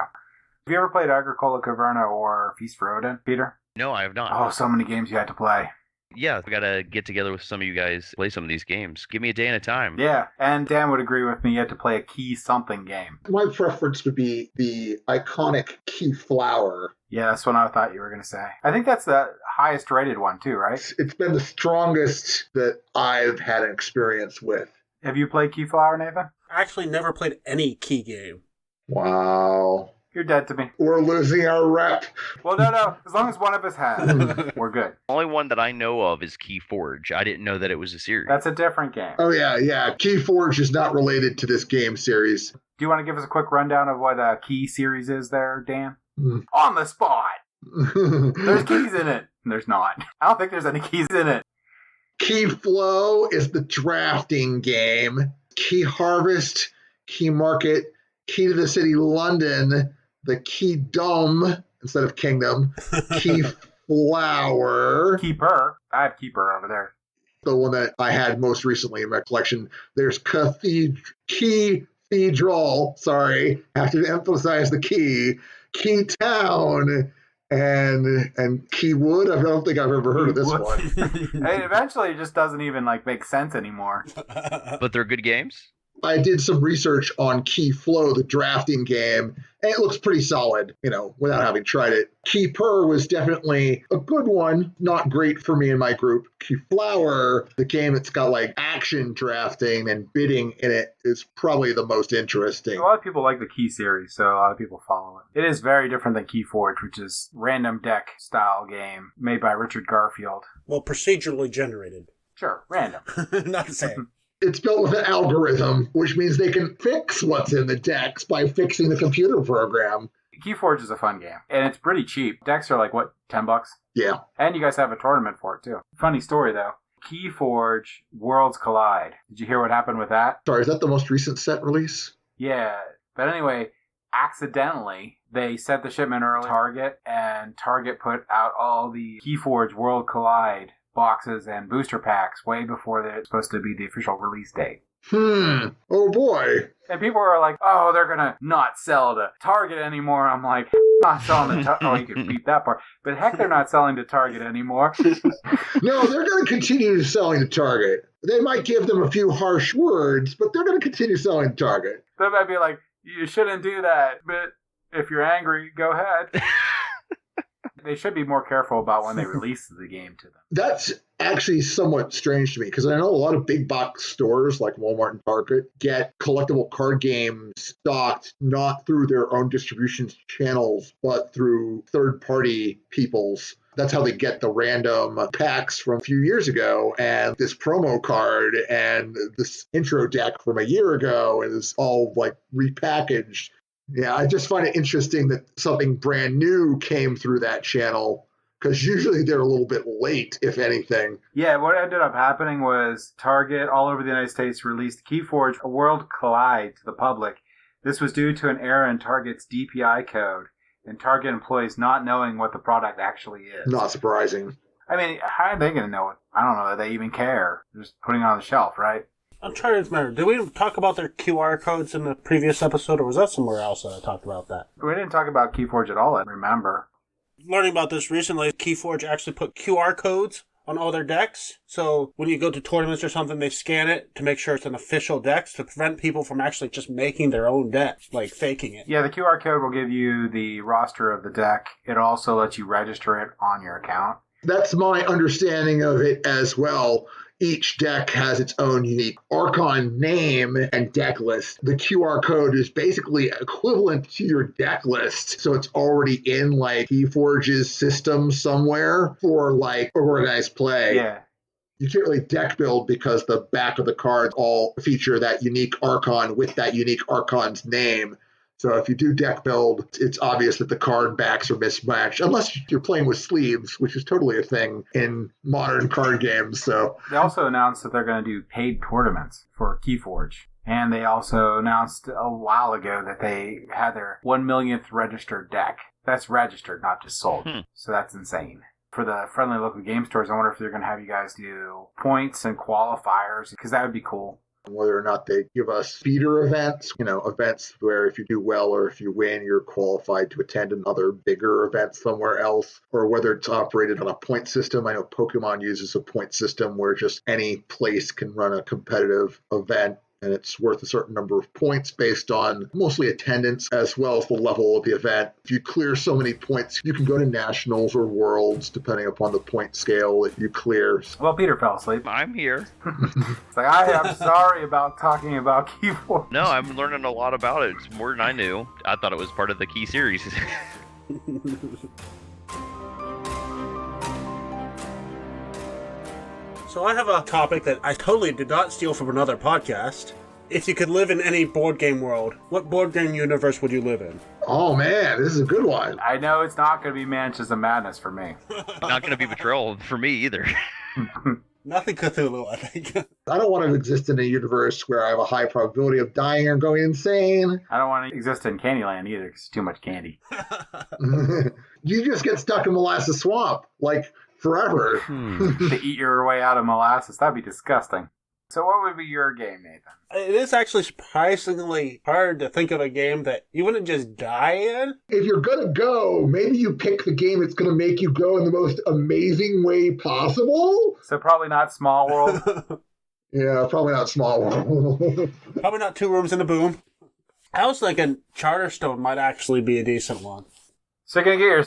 Have you ever played Agricola Caverna or Feast for Odin, Peter? No, I have not. Oh, so many games you had to play. Yeah, we gotta get together with some of you guys, play some of these games. Give me a day and a time. Yeah, and Dan would agree with me. You have to play a key something game. My preference would be the iconic Key Flower. Yeah, that's what I thought you were going to say. I think that's the highest rated one too, right? It's been the strongest that I've had an experience with. Have you played Keyflower, Nathan? I actually never played any key game. Wow. You're dead to me. We're losing our rep. Well, no. As long as one of us has, we're good. Only one that I know of is Keyforge. I didn't know that it was a series. That's a different game. Oh, yeah. Keyforge is not related to this game series. Do you want to give us a quick rundown of what a key series is there, Dan? On the spot. There's keys in it. There's not. I don't think there's any keys in it. Key Flow is the drafting game. Key Harvest, Key Market, Key to the City London, the Key Dome instead of Kingdom, Key Flower. Keeper. I have Keeper over there. The one that I had most recently in my collection. There's Cathedral. Sorry, have to emphasize the key. Key Town. And Keywood, I don't think I've ever heard of this one. And eventually it just doesn't even make sense anymore. But they're good games? I did some research on Key Flow, the drafting game, and it looks pretty solid, without having tried it. Keeper was definitely a good one, not great for me and my group. Key Flower, the game that's got action drafting and bidding in it, is probably the most interesting. A lot of people like the Key series, so a lot of people follow it. It is very different than Keyforge, which is random deck style game made by Richard Garfield. Well, procedurally generated. Sure, random. Not the same. It's built with an algorithm, which means they can fix what's in the decks by fixing the computer program. Keyforge is a fun game, and it's pretty cheap. Decks are $10? Yeah. And you guys have a tournament for it, too. Funny story, though. Keyforge Worlds Collide. Did you hear what happened with that? Sorry, is that the most recent set release? Yeah. But anyway, accidentally, they sent the shipment early to Target, and Target put out all the Keyforge World Collide boxes and booster packs way before they're supposed to be the official release date. Oh boy. And people are like, oh, they're going to not sell to Target anymore. I'm like, not selling to Target. Oh, you can beat that part. But heck, they're not selling to Target anymore. No, they're going to continue selling to Target. They might give them a few harsh words, but they're going to continue selling to Target. They might be like, you shouldn't do that, but if you're angry, go ahead. They should be more careful about when they release the game to them. That's actually somewhat strange to me because I know a lot of big box stores like Walmart and Target get collectible card games stocked not through their own distribution channels, but through third-party people's. That's how they get the random packs from a few years ago and this promo card and this intro deck from a year ago, and it's all repackaged. Yeah, I just find it interesting that something brand new came through that channel because usually they're a little bit late, if anything. Yeah, what ended up happening was Target all over the United States released Keyforge World Collide to the public. This was due to an error in Target's DPI code and Target employees not knowing what the product actually is. Not surprising. I mean, how are they going to know it? I don't know that they even care. They're just putting it on the shelf, right? I'm trying to remember. Did we talk about their QR codes in the previous episode, or was that somewhere else that I talked about that? We didn't talk about Keyforge at all, I remember. Learning about this recently, Keyforge actually put QR codes on all their decks. So when you go to tournaments or something, they scan it to make sure it's an official deck to prevent people from actually just making their own deck, faking it. Yeah, the QR code will give you the roster of the deck. It also lets you register it on your account. That's my understanding of it as well. Each deck has its own unique Archon name and deck list. The QR code is basically equivalent to your deck list. So it's already in Keyforge's system somewhere for organized play. Yeah. You can't really deck build because the back of the cards all feature that unique Archon with that unique Archon's name. So if you do deck build, it's obvious that the card backs are mismatched, unless you're playing with sleeves, which is totally a thing in modern card games. So they also announced that they're going to do paid tournaments for Keyforge. And they also announced a while ago that they had their 1 millionth registered deck. That's registered, not just sold. So that's insane. For the friendly local game stores, I wonder if they're going to have you guys do points and qualifiers, because that would be cool. whether or not they give us feeder events, events where if you do well or if you win, you're qualified to attend another bigger event somewhere else, or whether it's operated on a point system. I know Pokemon uses a point system where just any place can run a competitive event, and it's worth a certain number of points based on mostly attendance as well as the level of the event. If you clear so many points, you can go to nationals or worlds, depending upon the point scale that you clear. Well, Peter fell asleep. I'm here. It's like, I'm sorry about talking about keyboards. No, I'm learning a lot about it. It's more than I knew. I thought it was part of the key series. So I have a topic that I totally did not steal from another podcast. If you could live in any board game world, what board game universe would you live in? Oh man, this is a good one. I know it's not going to be Mansions of Madness for me. Not going to be Betrayal for me either. Nothing Cthulhu, I think. I don't want to exist in a universe where I have a high probability of dying or going insane. I don't want to exist in Candyland either because it's too much candy. You just get stuck in Molasses Swamp, like, forever. To eat your way out of molasses, that'd be disgusting. So what would be your game, Nathan? It is actually surprisingly hard to think of a game that you wouldn't just die in. If you're going to go, maybe you pick the game that's going to make you go in the most amazing way possible. So probably not Small World. Yeah, probably not Small World. Probably not Two Rooms and a Boom. I was thinking Charterstone might actually be a decent one. So you're going to get your...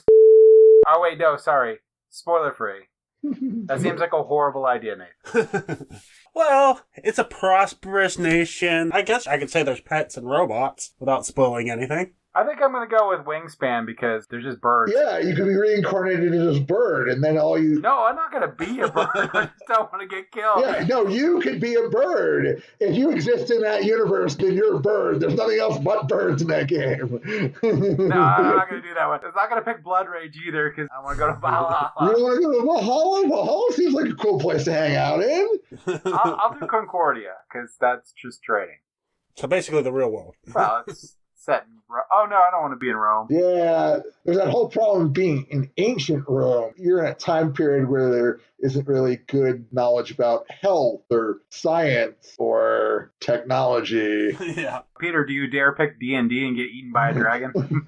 Oh, wait, no, sorry. Spoiler free. That seems like a horrible idea, Nathan. Well, it's a prosperous nation. I guess I could say there's pets and robots without spoiling anything. I think I'm going to go with Wingspan because they're just birds. Yeah, you could be reincarnated as a bird, and then all you... No, I'm not going to be a bird. I just don't want to get killed. Yeah, no, you could be a bird. If you exist in that universe, then you're a bird. There's nothing else but birds in that game. No, I'm not going to do that one. It's not going to pick Blood Rage either because I want to go to Valhalla. You don't want to go to Valhalla? Valhalla seems like a cool place to hang out in. I'll do Concordia because that's just trading. So basically the real world. Well, it's set in Rome. Oh, no, I don't want to be in Rome. Yeah, there's that whole problem being in ancient Rome. You're in a time period where there isn't really good knowledge about health or science or technology. Yeah. Peter, do you dare pick D&D and get eaten by a dragon?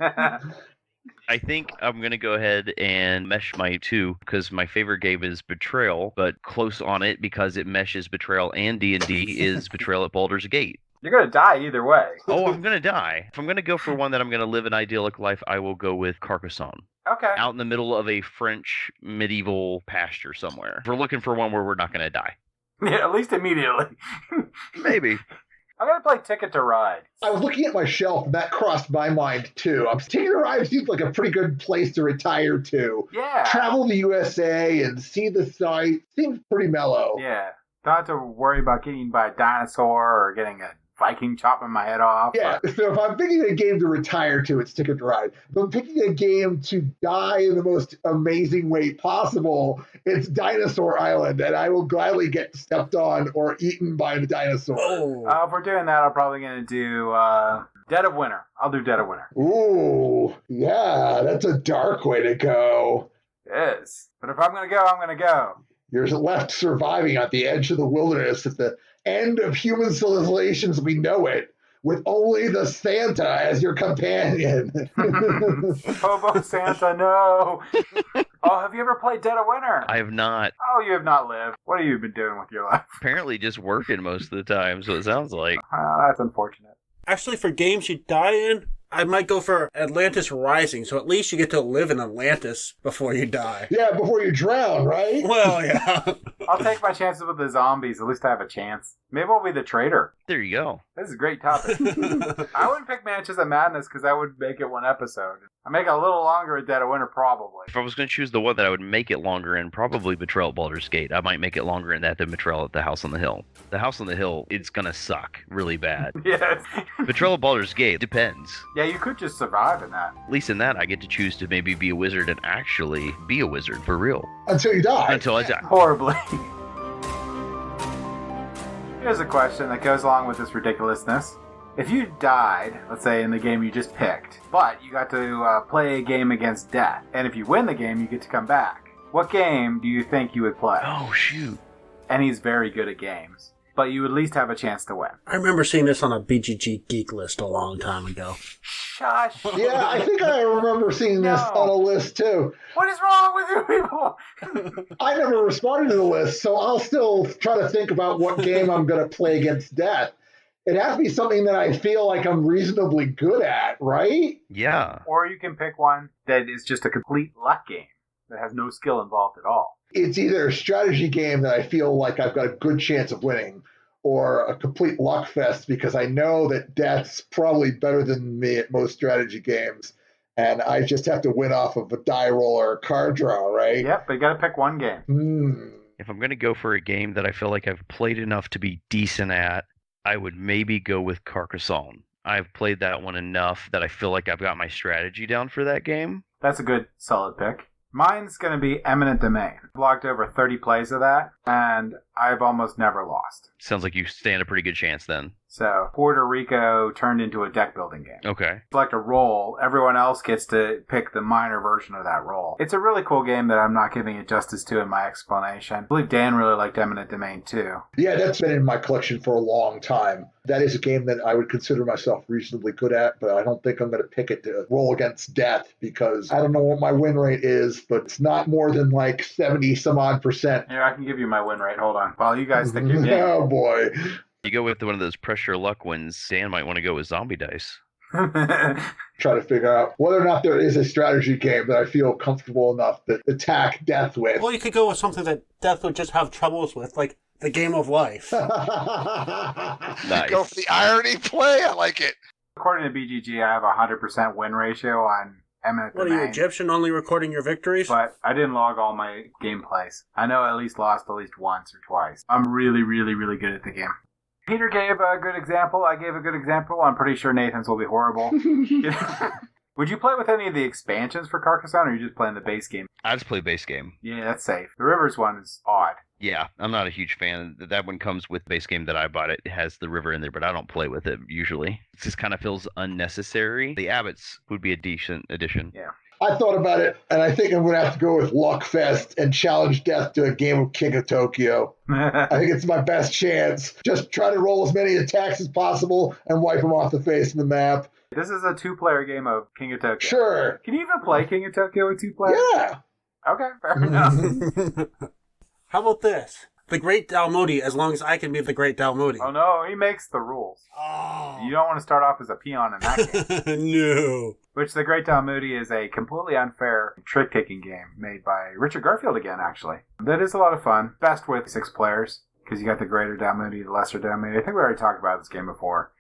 I think I'm going to go ahead and mesh my two because my favorite game is Betrayal, but close on it because it meshes Betrayal and D&D is Betrayal at Baldur's Gate. You're going to die either way. Oh, I'm going to die. If I'm going to go for one that I'm going to live an idyllic life, I will go with Carcassonne. Okay. Out in the middle of a French medieval pasture somewhere. If we're looking for one where we're not going to die. Yeah, at least immediately. Maybe. I'm going to play Ticket to Ride. I was looking at my shelf, and that crossed my mind, too. Ticket to Ride seems like a pretty good place to retire to. Yeah. Travel the USA and see the sights. Seems pretty mellow. Yeah. Don't have to worry about getting eaten by a dinosaur or getting a Viking chopping my head off. Yeah, so if I'm picking a game to retire to, it's Ticket to Ride. If I'm picking a game to die in the most amazing way possible, it's Dinosaur Island, and I will gladly get stepped on or eaten by the dinosaur. Oh. If we're doing that, I'm probably going to do Dead of Winter. I'll do Dead of Winter. Ooh, yeah, that's a dark way to go. It is. But if I'm going to go, I'm going to go. You're left surviving at the edge of the wilderness at the end of human civilization as we know it, with only the Santa as your companion. Hobo Santa, no. Oh, have you ever played Dead of Winter? I have not. Oh, you have not lived. What have you been doing with your life? Apparently just working most of the time, so it sounds like. That's unfortunate. Actually, for games you die in, I might go for Atlantis Rising, so at least you get to live in Atlantis before you die. Yeah, before you drown, right? Well, yeah. I'll take my chances with the zombies. At least I have a chance. Maybe I'll be the traitor. There you go. This is a great topic. I wouldn't pick Mansions of Madness because I would make it one episode. I make it a little longer at Dead of Winter, probably. If I was going to choose the one that I would make it longer in, probably Betrayal at Baldur's Gate. I might make it longer in that than Betrayal at the House on the Hill. The House on the Hill, it's going to suck really bad. Yes. Betrayal at Baldur's Gate, depends. Yeah, you could just survive in that. At least in that, I get to choose to maybe be a wizard and actually be a wizard for real. Until you die. Until I die. Horribly. Here's a question that goes along with this ridiculousness. If you died, let's say in the game you just picked, but you got to play a game against death, and if you win the game, you get to come back, what game do you think you would play? Oh, shoot. And he's very good at games. but you at least have a chance to win. I remember seeing this on a BGG Geek list a long time ago. Shush! Yeah, I think I remember seeing this on a list too. What is wrong with you people? I never responded to the list, so I'll still try to think about what game I'm going to play against death. It has to be something that I feel like I'm reasonably good at, right? Yeah. Or you can pick one that is just a complete luck game that has no skill involved at all. It's either a strategy game that I feel like I've got a good chance of winning, or a complete luck fest because I know that death's probably better than me at most strategy games, and I just have to win off of a die roll or a card draw, right? Yep, but you got to pick one game. If I'm going to go for a game that I feel like I've played enough to be decent at, I would maybe go with Carcassonne. I've played that one enough that I feel like I've got my strategy down for that game. That's a good, solid pick. Mine's going to be Eminent Domain. I've logged over 30 plays of that, and I've almost never lost. Sounds like you stand a pretty good chance then. So, Puerto Rico turned into a deck building game. Okay. Select a role, everyone else gets to pick the minor version of that role. It's a really cool game that I'm not giving it justice to in my explanation. I believe Dan really liked Eminent Domain too. Yeah, that's been in my collection for a long time. That is a game that I would consider myself reasonably good at, but I don't think I'm going to pick it to roll against death because I don't know what my win rate is, but it's not more than like 70 some odd %. Here, I can give you my win rate. Hold on. While you guys think your game. Oh, boy. You go with one of those pressure luck ones, Dan might want to go with zombie dice. Try to figure out whether or not there is a strategy game that I feel comfortable enough to attack death with. Well, you could go with something that death would just have troubles with, like the game of life. Nice. Go for the irony play. I like it. According to BGG, I have a 100% win ratio on Eminent What are Domain. you, Egyptian, only recording your victories? But I didn't log all my gameplays. I know I at least lost at least once or twice. I'm really, really, really good at the game. Peter gave a good example. I gave a good example. I'm pretty sure Nathan's will be horrible. Would you play with any of the expansions for Carcassonne, or are you just playing the base game? I just play base game. Yeah, that's safe. The Rivers one is odd. Yeah, I'm not a huge fan. That one comes with base game that I bought. It has the river in there, but I don't play with it usually. It just kind of feels unnecessary. The Abbots would be a decent addition. Yeah. I thought about it, and I think I'm going to have to go with Luckfest and challenge death to a game of King of Tokyo. I think it's my best chance. Just try to roll as many attacks as possible and wipe them off the face of the map. This is a 2-player game of King of Tokyo. Sure. Can you even play King of Tokyo with 2 players? Yeah. Okay, fair enough. How about this? The Great Dalmudi, as long as I can be the Great Dalmudi. Oh no, he makes the rules. Oh. You don't want to start off as a peon in that game. No. Which the Great Dalmudi is a completely unfair trick-taking game made by Richard Garfield again, actually. That is a lot of fun. Best with 6 players, because you got the Greater Dalmudi, the Lesser Dalmudi. I think we already talked about this game before.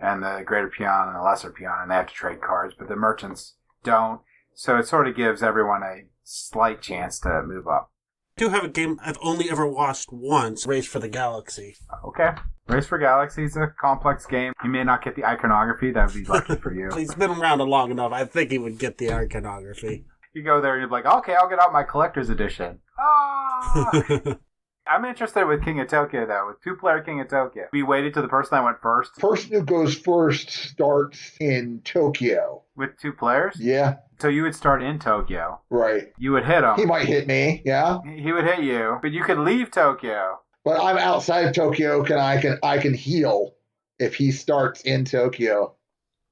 And the Greater Peon and the Lesser Peon, and they have to trade cards, but the merchants don't. So it sort of gives everyone a slight chance to move up. I do have a game I've only ever watched once, Race for the Galaxy. Okay. Race for Galaxy is a complex game. You may not get the iconography. That would be lucky for you. He's been around long enough. I think he would get the iconography. You go there and you're like, okay, I'll get out my collector's edition. Ah! I'm interested with King of Tokyo, though. With 2-player King of Tokyo. We waited till the person that went first. Person who goes first starts in Tokyo. With 2 players? Yeah, So you would start in Tokyo. right. You would hit him. He might hit me, yeah. He would hit you. But you could leave Tokyo. But I'm outside of Tokyo, I can heal if he starts in Tokyo.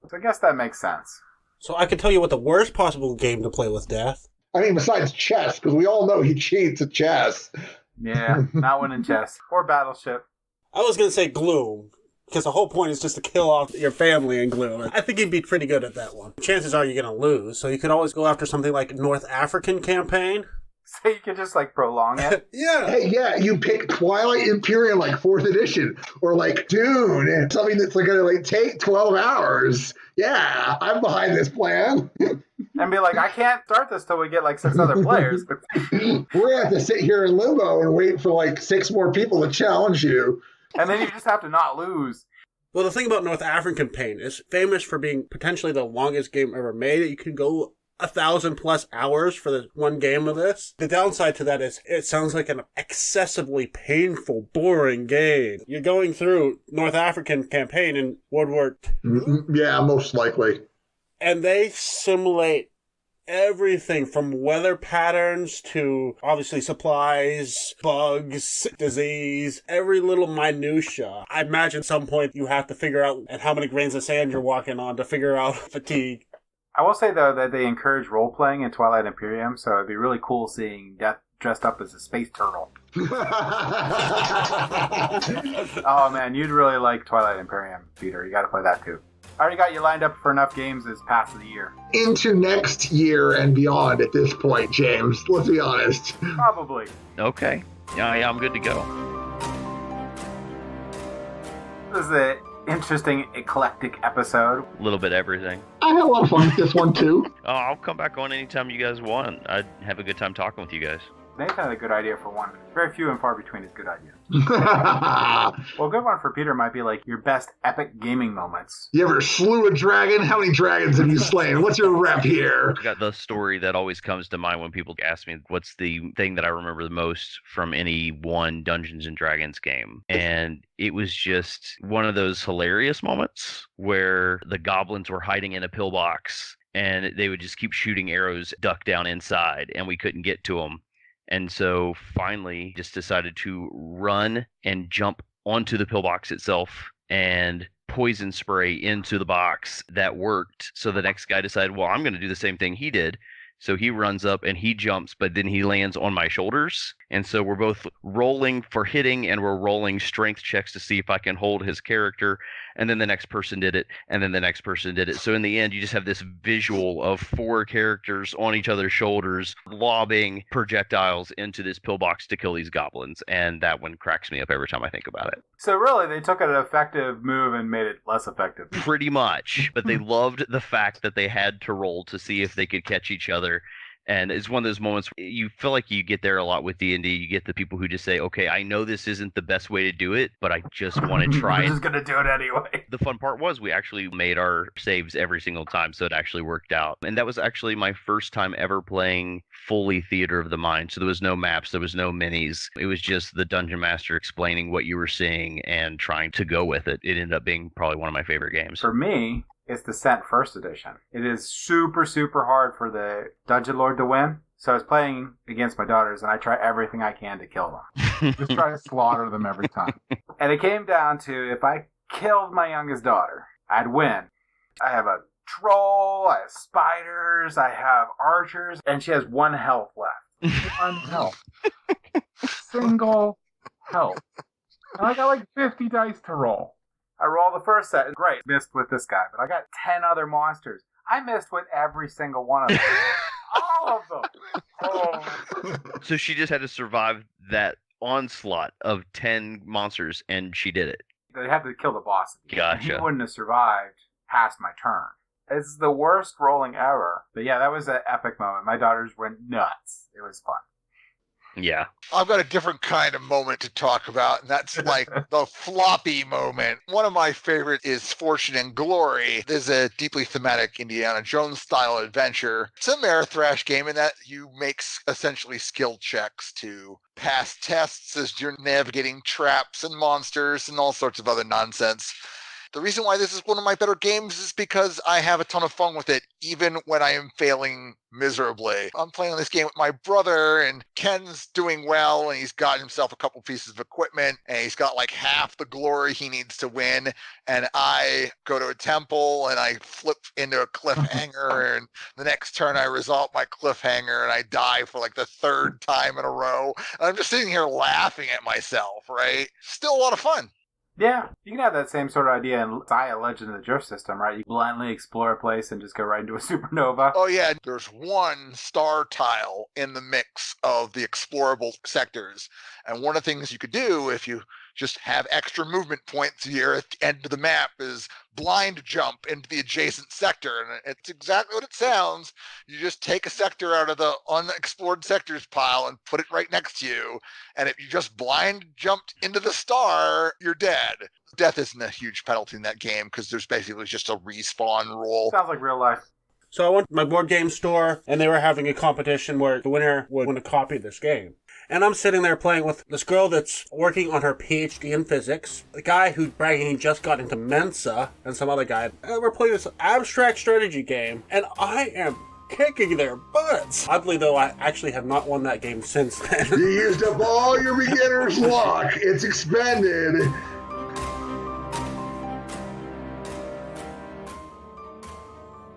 So I guess that makes sense. So I can tell you what the worst possible game to play with Death. I mean, besides chess, because we all know he cheats at chess. Yeah, not winning chess. Or Battleship. I was going to say Gloom, because the whole point is just to kill off your family in Gloom. I think he'd be pretty good at that one. Chances are you're going to lose, so you could always go after something like North African Campaign. So you could just, prolong it? Yeah. Hey, yeah, you pick Twilight Imperium, 4th edition, or Dune, and something that's going to take 12 hours. Yeah, I'm behind this plan. And be like, I can't start this till we get 6 other players. We're going to have to sit here in limbo and wait for 6 more people to challenge you. And then you just have to not lose. Well, the thing about North African Campaign is famous for being potentially the longest game ever made. You can go 1,000+ hours for the one game of this. The downside to that is it sounds like an excessively painful, boring game. You're going through North African Campaign in World War II. Yeah, most likely. And they simulate everything from weather patterns to obviously supplies, bugs, disease, every little minutia. I imagine at some point you have to figure out at how many grains of sand you're walking on to figure out fatigue. I will say, though, that they encourage role-playing in Twilight Imperium, so it'd be really cool seeing Death dressed up as a space turtle. Oh, man, you'd really like Twilight Imperium, Peter. You got to play that, too. I already got you lined up for enough games as Pass of the Year. Into next year and beyond at this point, James. Let's be honest. Probably. Okay. Yeah, I'm good to go. This is an interesting, eclectic episode. A little bit of everything. I had a lot of fun with this one, too. Oh, I'll come back on anytime you guys want. I'd have a good time talking with you guys. Nathan had a good idea for one. Very few and far between is good ideas. Well, a good one for Peter might be like your best epic gaming moments. You ever slew a dragon? How many dragons have you slain? What's your rep here? I got the story that always comes to mind when people ask me what's the thing that I remember the most from any one Dungeons and Dragons game. And it was just one of those hilarious moments where the goblins were hiding in a pillbox and they would just keep shooting arrows duck down inside and we couldn't get to them. And so finally just decided to run and jump onto the pillbox itself and poison spray into the box. That worked. So the next guy decided, well, I'm going to do the same thing he did. So he runs up and he jumps, but then he lands on my shoulders. And so we're both rolling for hitting and we're rolling strength checks to see if I can hold his character. And then the next person did it. And then the next person did it. So in the end, you just have this visual of 4 characters on each other's shoulders, lobbing projectiles into this pillbox to kill these goblins. And that one cracks me up every time I think about it. So really, they took an effective move and made it less effective. Pretty much. But they loved the fact that they had to roll to see if they could catch each other. And it's one of those moments you feel like you get there a lot with D&D. You get the people who just say, okay, I know this isn't the best way to do it, but I just want to try it. I'm just going to do it anyway. The fun part was we actually made our saves every single time, so it actually worked out. And that was actually my first time ever playing fully Theater of the Mind. So there was no maps, there was no minis. It was just the Dungeon Master explaining what you were seeing and trying to go with it. It ended up being probably one of my favorite games. For me, it's Descent First Edition. It is super, super hard for the Dungeon Lord to win. So I was playing against my daughters, and I try everything I can to kill them. Just try to slaughter them every time. And it came down to, if I killed my youngest daughter, I'd win. I have a troll, I have spiders, I have archers, and she has 1 health left. 1 health. Single health. And I got like 50 dice to roll. I rolled the first set. Great. Missed with this guy. But I got 10 other monsters. I missed with every single one of them. All of them. Oh. So she just had to survive that onslaught of 10 monsters, and she did it. They had to kill the boss. Gotcha. He wouldn't have survived past my turn. It's the worst rolling ever. But yeah, that was an epic moment. My daughters went nuts. It was fun. Yeah. I've got a different kind of moment to talk about, and that's like the floppy moment. One of my favorites is Fortune and Glory. There's a deeply thematic Indiana Jones style adventure. It's a Amerithrash game in that you make essentially skill checks to pass tests as you're navigating traps and monsters and all sorts of other nonsense. The reason why this is one of my better games is because I have a ton of fun with it, even when I am failing miserably. I'm playing this game with my brother, and Ken's doing well, and he's got himself a couple pieces of equipment, and he's got like half the glory he needs to win. And I go to a temple, and I flip into a cliffhanger, and the next turn I resolve my cliffhanger, and I die for like the 3rd time in a row. And I'm just sitting here laughing at myself, right? Still a lot of fun. Yeah, you can have that same sort of idea in Saya Legend of the Drift system, right? You blindly explore a place and just go right into a supernova. Oh yeah, there's 1 star tile in the mix of the explorable sectors. And one of the things you could do if you just have extra movement points here at the end of the map is blind jump into the adjacent sector. And it's exactly what it sounds. You just take a sector out of the unexplored sectors pile and put it right next to you. And if you just blind jumped into the star, you're dead. Death isn't a huge penalty in that game because there's basically just a respawn roll. Sounds like real life. So I went to my board game store, and they were having a competition where the winner would win a copy of this game. And I'm sitting there playing with this girl that's working on her PhD in physics, the guy who's bragging he just got into Mensa, and some other guy. And we're playing this abstract strategy game, and I am kicking their butts. Oddly, though, I actually have not won that game since then. You used up all your beginner's luck. It's expended.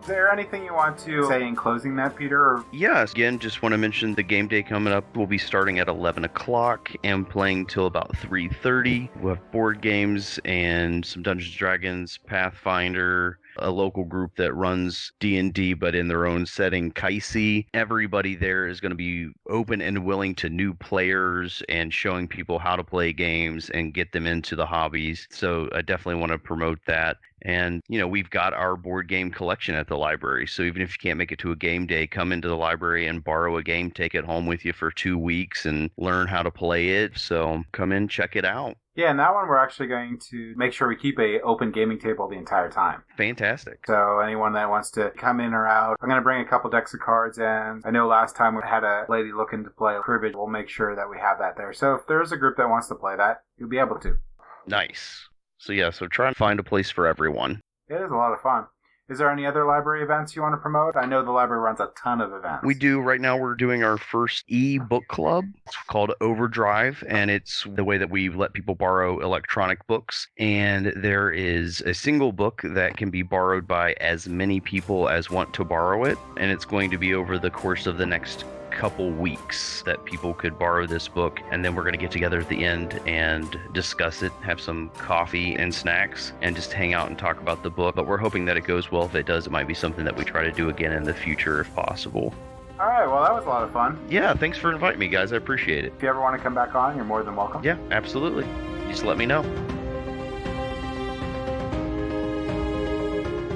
Is there anything you want to say in closing that, Peter? Or... Yes, again, just want to mention the game day coming up. We'll be starting at 11 o'clock and playing till about 3:30. We'll have board games and some Dungeons & Dragons, Pathfinder, a local group that runs D&D but in their own setting, Kaisi. Everybody there is going to be open and willing to new players and showing people how to play games and get them into the hobbies. So I definitely want to promote that. And, you know, we've got our board game collection at the library. So even if you can't make it to a game day, come into the library and borrow a game, take it home with you for 2 weeks and learn how to play it. So come in, check it out. Yeah, and that one we're actually going to make sure we keep a open gaming table the entire time. Fantastic. So anyone that wants to come in or out, I'm going to bring a couple decks of cards in. I know last time we had a lady looking to play cribbage. We'll make sure that we have that there. So if there's a group that wants to play that, you'll be able to. Nice. So yeah, so try and find a place for everyone. It is a lot of fun. Is there any other library events you want to promote? I know the library runs a ton of events. We do. Right now we're doing our first e-book club. It's called Overdrive, and it's the way that we let people borrow electronic books. And there is a single book that can be borrowed by as many people as want to borrow it. And it's going to be over the course of the next couple weeks that people could borrow this book, and then we're going to get together at the end and discuss it, have some coffee and snacks, and just hang out and talk about the book. But we're hoping that it goes well. If it does, it might be something that we try to do again in the future if possible. All right, well, that was a lot of fun. Yeah, thanks for inviting me, guys. I appreciate it. If you ever want to come back on, you're more than welcome. Yeah, absolutely. Just let me know.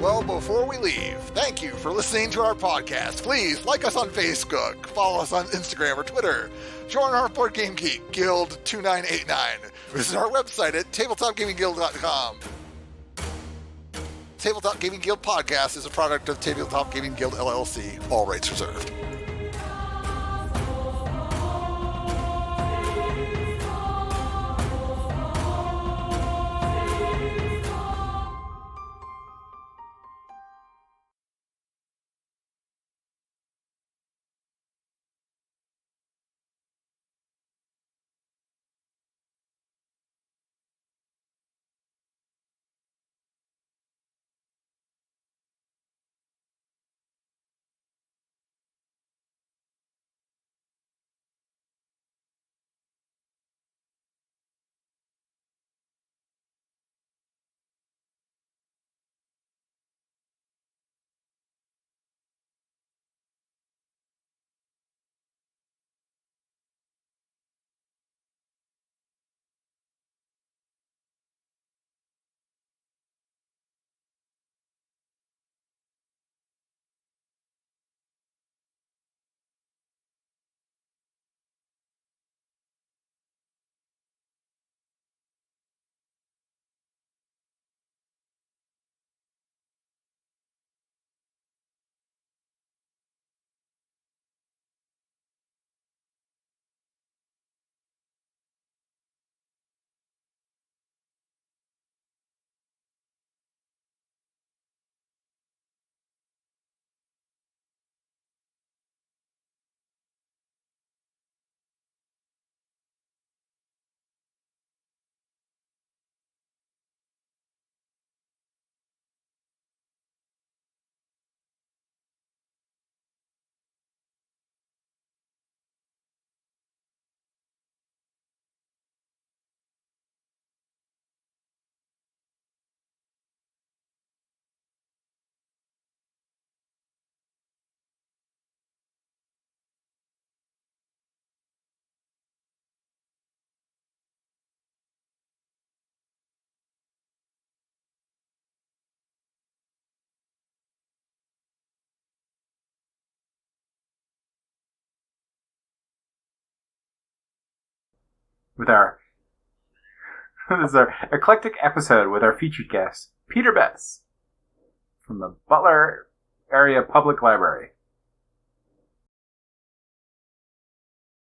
Well, before we leave, thank you for listening to our podcast. Please like us on Facebook, follow us on Instagram or Twitter, join our Board Game Geek Guild 2989, visit our website at tabletopgamingguild.com. Tabletop Gaming Guild podcast is a product of Tabletop Gaming Guild LLC, all rights reserved. With our this is our eclectic episode with our featured guest, Peter Bess, from the Butler Area Public Library.